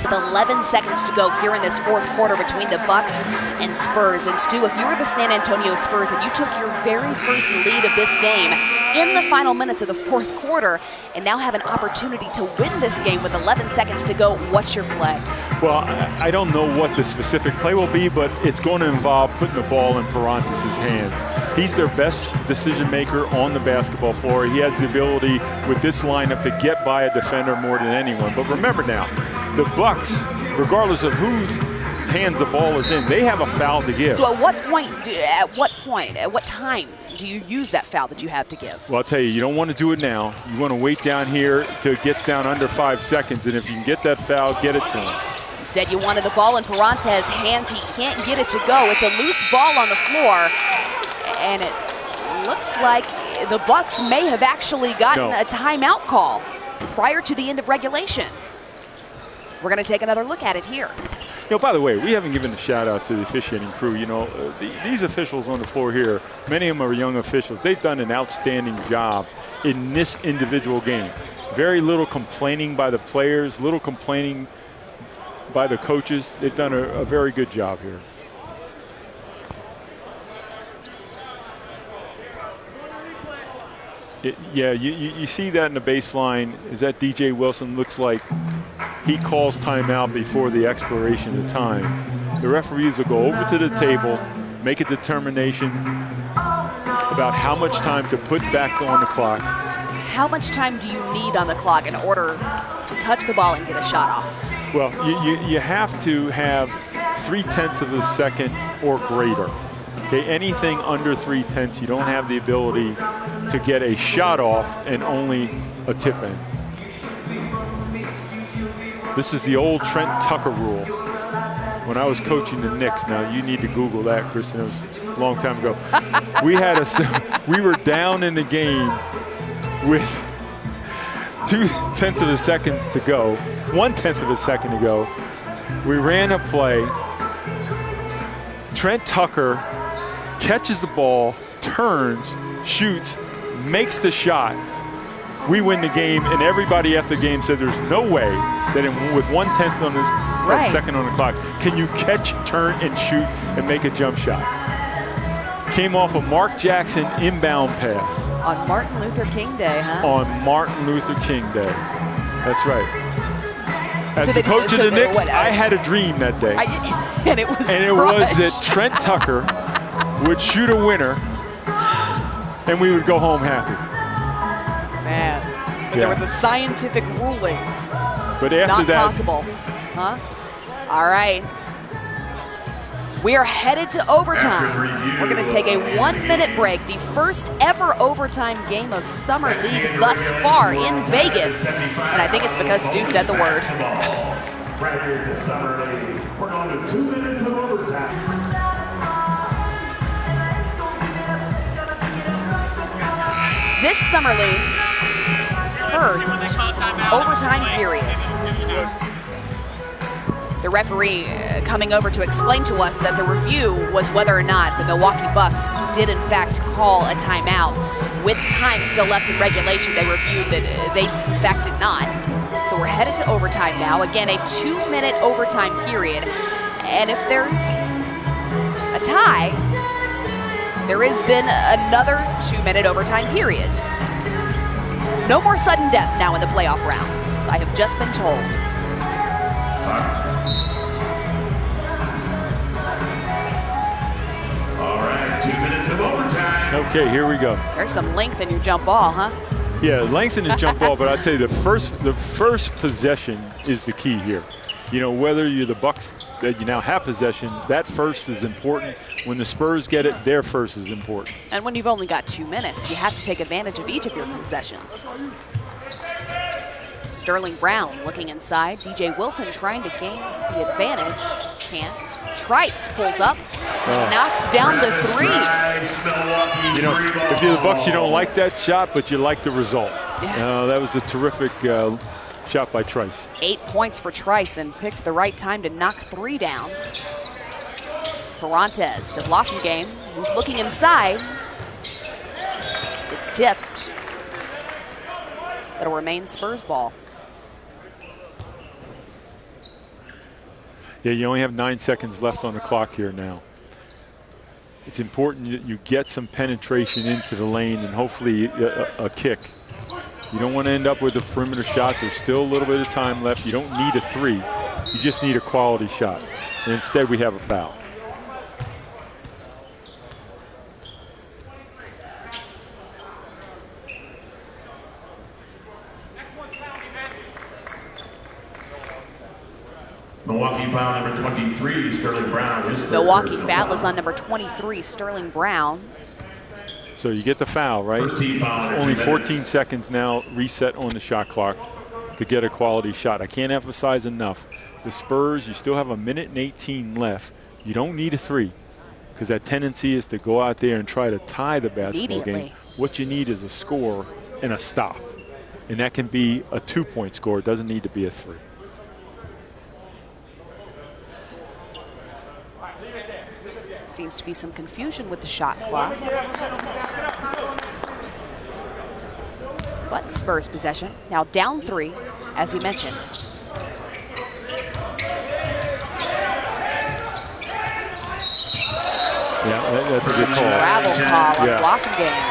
with 11 seconds to go here in this fourth quarter between the Bucks and Spurs. And Stu, if you were the San Antonio Spurs and you took your very first lead of this game in the final minutes of the fourth quarter and now have an opportunity to win this game with 11 seconds to go, what's your play? well, I don't know what the specific play will be, but it's going to involve putting the ball in Parantes' hands. He's their best decision maker on the basketball floor. He has the ability with this lineup to get by a defender more than anyone. But remember now, the Bucks, regardless of whose hands the ball is in, they have a foul to give. So at what time do you use that foul that you have to give? Well, I'll tell you, you don't want to do it now. You want to wait down here till it gets down under 5 seconds, and if you can get that foul, get it to him. You said you wanted the ball in Parantes' hands. He can't get it to go. It's a loose ball on the floor, and it looks like the Bucks may have actually gotten a timeout call prior to the end of regulation. We're going to take another look at it here. You know, by the way, we haven't given a shout out to the officiating crew. You know, these officials on the floor here, many of them are young officials. They've done an outstanding job in this individual game. Very little complaining by the players, little complaining by the coaches. They've done a very good job here. You see that in the baseline. Is that DJ Wilson? Looks like he calls timeout before the expiration of time. The referees will go over to the table, make a determination about how much time to put back on the clock. How much time do you need on the clock in order to touch the ball and get a shot off? Well, you have to have 3/10 of a second or greater. Okay, anything under 3/10, you don't have the ability to get a shot off and only a tip in. This is the old Trent Tucker rule. When I was coaching the Knicks, now you need to Google that, Kristen. It was a long time ago. We were down in the game with 2/10 of a second to go, 1/10 of a second to go. We ran a play. Trent Tucker catches the ball, turns, shoots, makes the shot. We win the game, and everybody after the game said there's no way that with 1/10 on this second on the clock, can you catch, turn, and shoot and make a jump shot. Came off a Mark Jackson inbound pass. On Martin Luther King Day, huh? On Martin Luther King Day. That's right. As the coach of the Knicks, I had a dream that day. And it was that Trent Tucker would shoot a winner, and we would go home happy. Man, but there was a scientific ruling. But after Not possible, huh? All right. We are headed to overtime. We're going to take a 1-minute break. The first ever overtime game of Summer League thus far in Vegas. And I think it's because Stu said the word. Right here at the Summer League. We're going to 2 minutes of overtime. This Summer League's first overtime period. The referee coming over to explain to us that the review was whether or not the Milwaukee Bucks did in fact call a timeout. With time still left in regulation, they reviewed that they in fact did not. So we're headed to overtime now. Again, a 2-minute overtime period. And if there's a tie, there is then another 2-minute overtime period. No more sudden death now in the playoff rounds, I have just been told. All right, 2 minutes of overtime. Okay, here we go. There's some length in your jump ball, huh? Yeah, lengthen the jump ball, but I'll tell you, the first possession is the key here. You know, whether you're the Bucks that you now have possession, that first is important. When the Spurs get it, their first is important. And when you've only got 2 minutes, you have to take advantage of each of your possessions. Sterling Brown looking inside. DJ Wilson trying to gain the advantage. Can't. Trice pulls up and knocks down the three. You know, if you're the Bucks, you don't like that shot, but you like the result. Yeah. That was a terrific shot by Trice. 8 points for Trice, and picked the right time to knock three down. Ferrantes to Blossomgame, who's looking inside. It's tipped. It'll remain Spurs ball. Yeah, you only have 9 seconds left on the clock here now. It's important that you get some penetration into the lane and hopefully a kick. You don't want to end up with a perimeter shot. There's still a little bit of time left. You don't need a three. You just need a quality shot. And instead, we have a foul. Milwaukee foul number 23, Sterling Brown. Milwaukee foul is on number 23, Sterling Brown. So you get the foul, right? First team foul. Only 14 seconds now, reset on the shot clock to get a quality shot. I can't emphasize enough. The Spurs, you still have 1:18 left. You don't need a three, because that tendency is to go out there and try to tie the basketball game. What you need is a score and a stop. And that can be a 2-point score. It doesn't need to be a three. Seems to be some confusion with the shot clock. But Spurs possession. Now down three, as we mentioned. Yeah, that's a good call. Travel call on Blossomgame.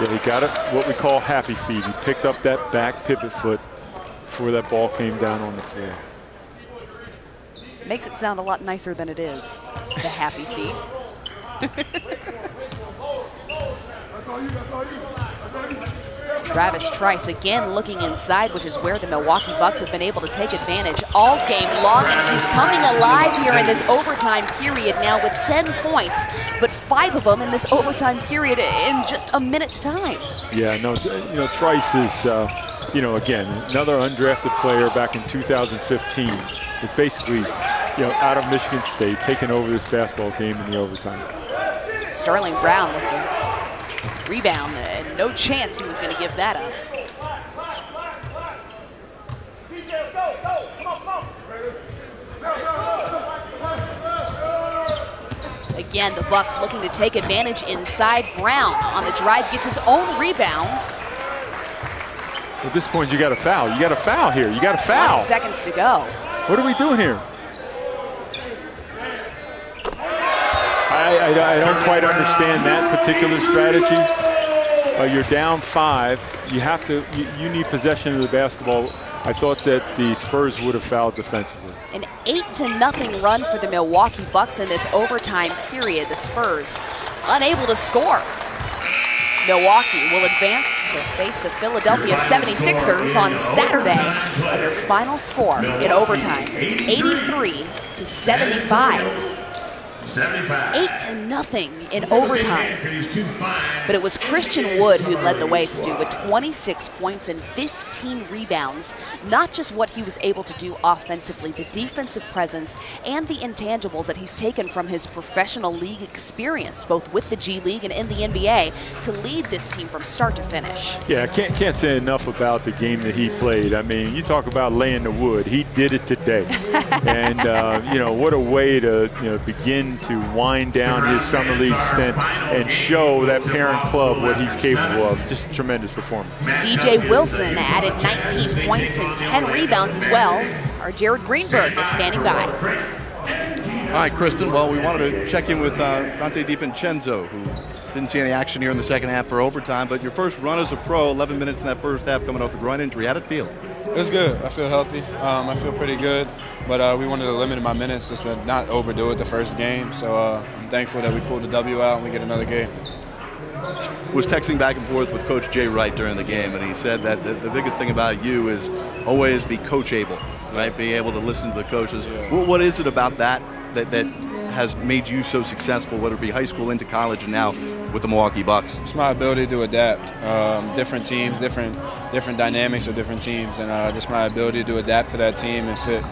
Yeah, he got it, what we call happy feet. He picked up that back pivot foot before that ball came down on the floor. Makes it sound a lot nicer than it is, the happy feet. Travis Trice again looking inside, which is where the Milwaukee Bucks have been able to take advantage all game long, and he's coming alive here in this overtime period now with 10 points, but 5 of them in this overtime period in just a minute's time. Yeah, no, you know, Trice is, you know, again, another undrafted player back in 2015. Is basically, you know, out of Michigan State, taking over this basketball game in the overtime. Sterling Brown with the rebound, and no chance he was going to give that up. Again, the Bucks looking to take advantage inside. Brown on the drive gets his own rebound. At this point, you got a foul. You got a foul here. You got a foul. 20 seconds to go. What are we doing here? I don't quite understand that particular strategy. You're down 5. You have to. You need possession of the basketball. I thought that the Spurs would have fouled defensively. An 8-0 run for the Milwaukee Bucks in this overtime period. The Spurs unable to score. Milwaukee will advance to face the Philadelphia 76ers on Saturday. Their final score in overtime is 83-75. 8-0 in overtime. But it was Christian Wood who led the way, Stu, with 26 points and 15 rebounds. Not just what he was able to do offensively, the defensive presence and the intangibles that he's taken from his professional league experience, both with the G League and in the NBA, to lead this team from start to finish. Yeah, I can't say enough about the game that he played. I mean, you talk about laying the wood. He did it today. And, you know, what a way to, you know, begin to wind down his summer league stint and show that parent club what he's capable of. Just a tremendous performance. DJ Wilson added 19 points and 10 rebounds as well. Our Jared Greenberg is standing by. All right, Kristen. Well, we wanted to check in with Dante DiVincenzo, who didn't see any action here in the second half for overtime, but your first run as a pro, 11 minutes in that first half coming off the groin injury. How'd it feel? It's good. I feel healthy. I feel pretty good, but we wanted to limit my minutes just to not overdo it the first game. So I'm thankful that we pulled the W out and we get another game. Was texting back and forth with Coach Jay Wright during the game, and he said that the biggest thing about you is always be coachable, right? Being able to listen to the coaches. Yeah. What is it about that has made you so successful, whether it be high school into college and now with the Milwaukee Bucks? It's my ability to adapt. Different teams, different dynamics of different teams, and just my ability to adapt to that team and fit.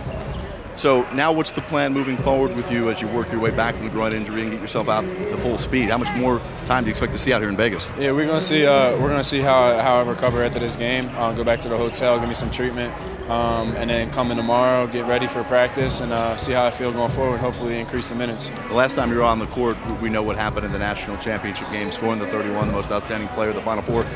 So now what's the plan moving forward with you as you work your way back from the groin injury and get yourself out to full speed? How much more time do you expect to see out here in Vegas? Yeah, we're gonna see. We're gonna see how I recover after this game. Go back to the hotel, give me some treatment, and then come in tomorrow, get ready for practice, and see how I feel going forward. Hopefully, increase the minutes. The last time you were on the court, we know what happened in the national championship game, scoring the 31, the most outstanding player of the Final Four.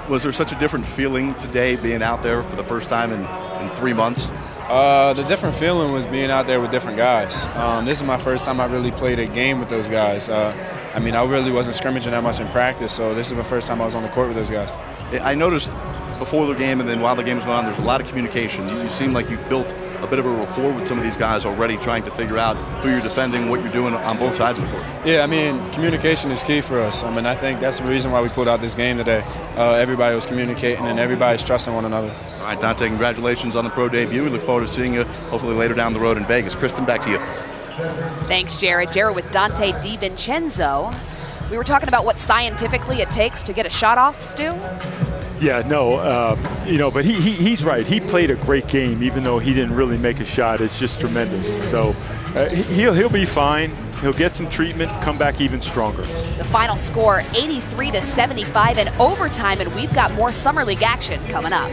Was there such a different feeling today being out there for the first time in 3 months? The different feeling was being out there with different guys. This is my first time I really played a game with those guys. I mean, I really wasn't scrimmaging that much in practice, so this is the first time I was on the court with those guys. I noticed before the game and then while the game was going on, there's a lot of communication. You seem like you've built a bit of a rapport with some of these guys already, trying to figure out who you're defending, what you're doing on both sides of the court. Yeah, I mean, communication is key for us. I mean, I think that's the reason why we pulled out this game today. Everybody was communicating and everybody's trusting one another. All right, Dante, congratulations on the pro debut. We look forward to seeing you hopefully later down the road in Vegas. Kristen, back to you. Thanks, Jared. Jared with Dante DiVincenzo. We were talking about what scientifically it takes to get a shot off, Stu. Yeah, no, but he's right. He played a great game, even though he didn't really make a shot. It's just tremendous. So he'll be fine. He'll get some treatment, come back even stronger. The final score, 83-75 in overtime, and we've got more Summer League action coming up.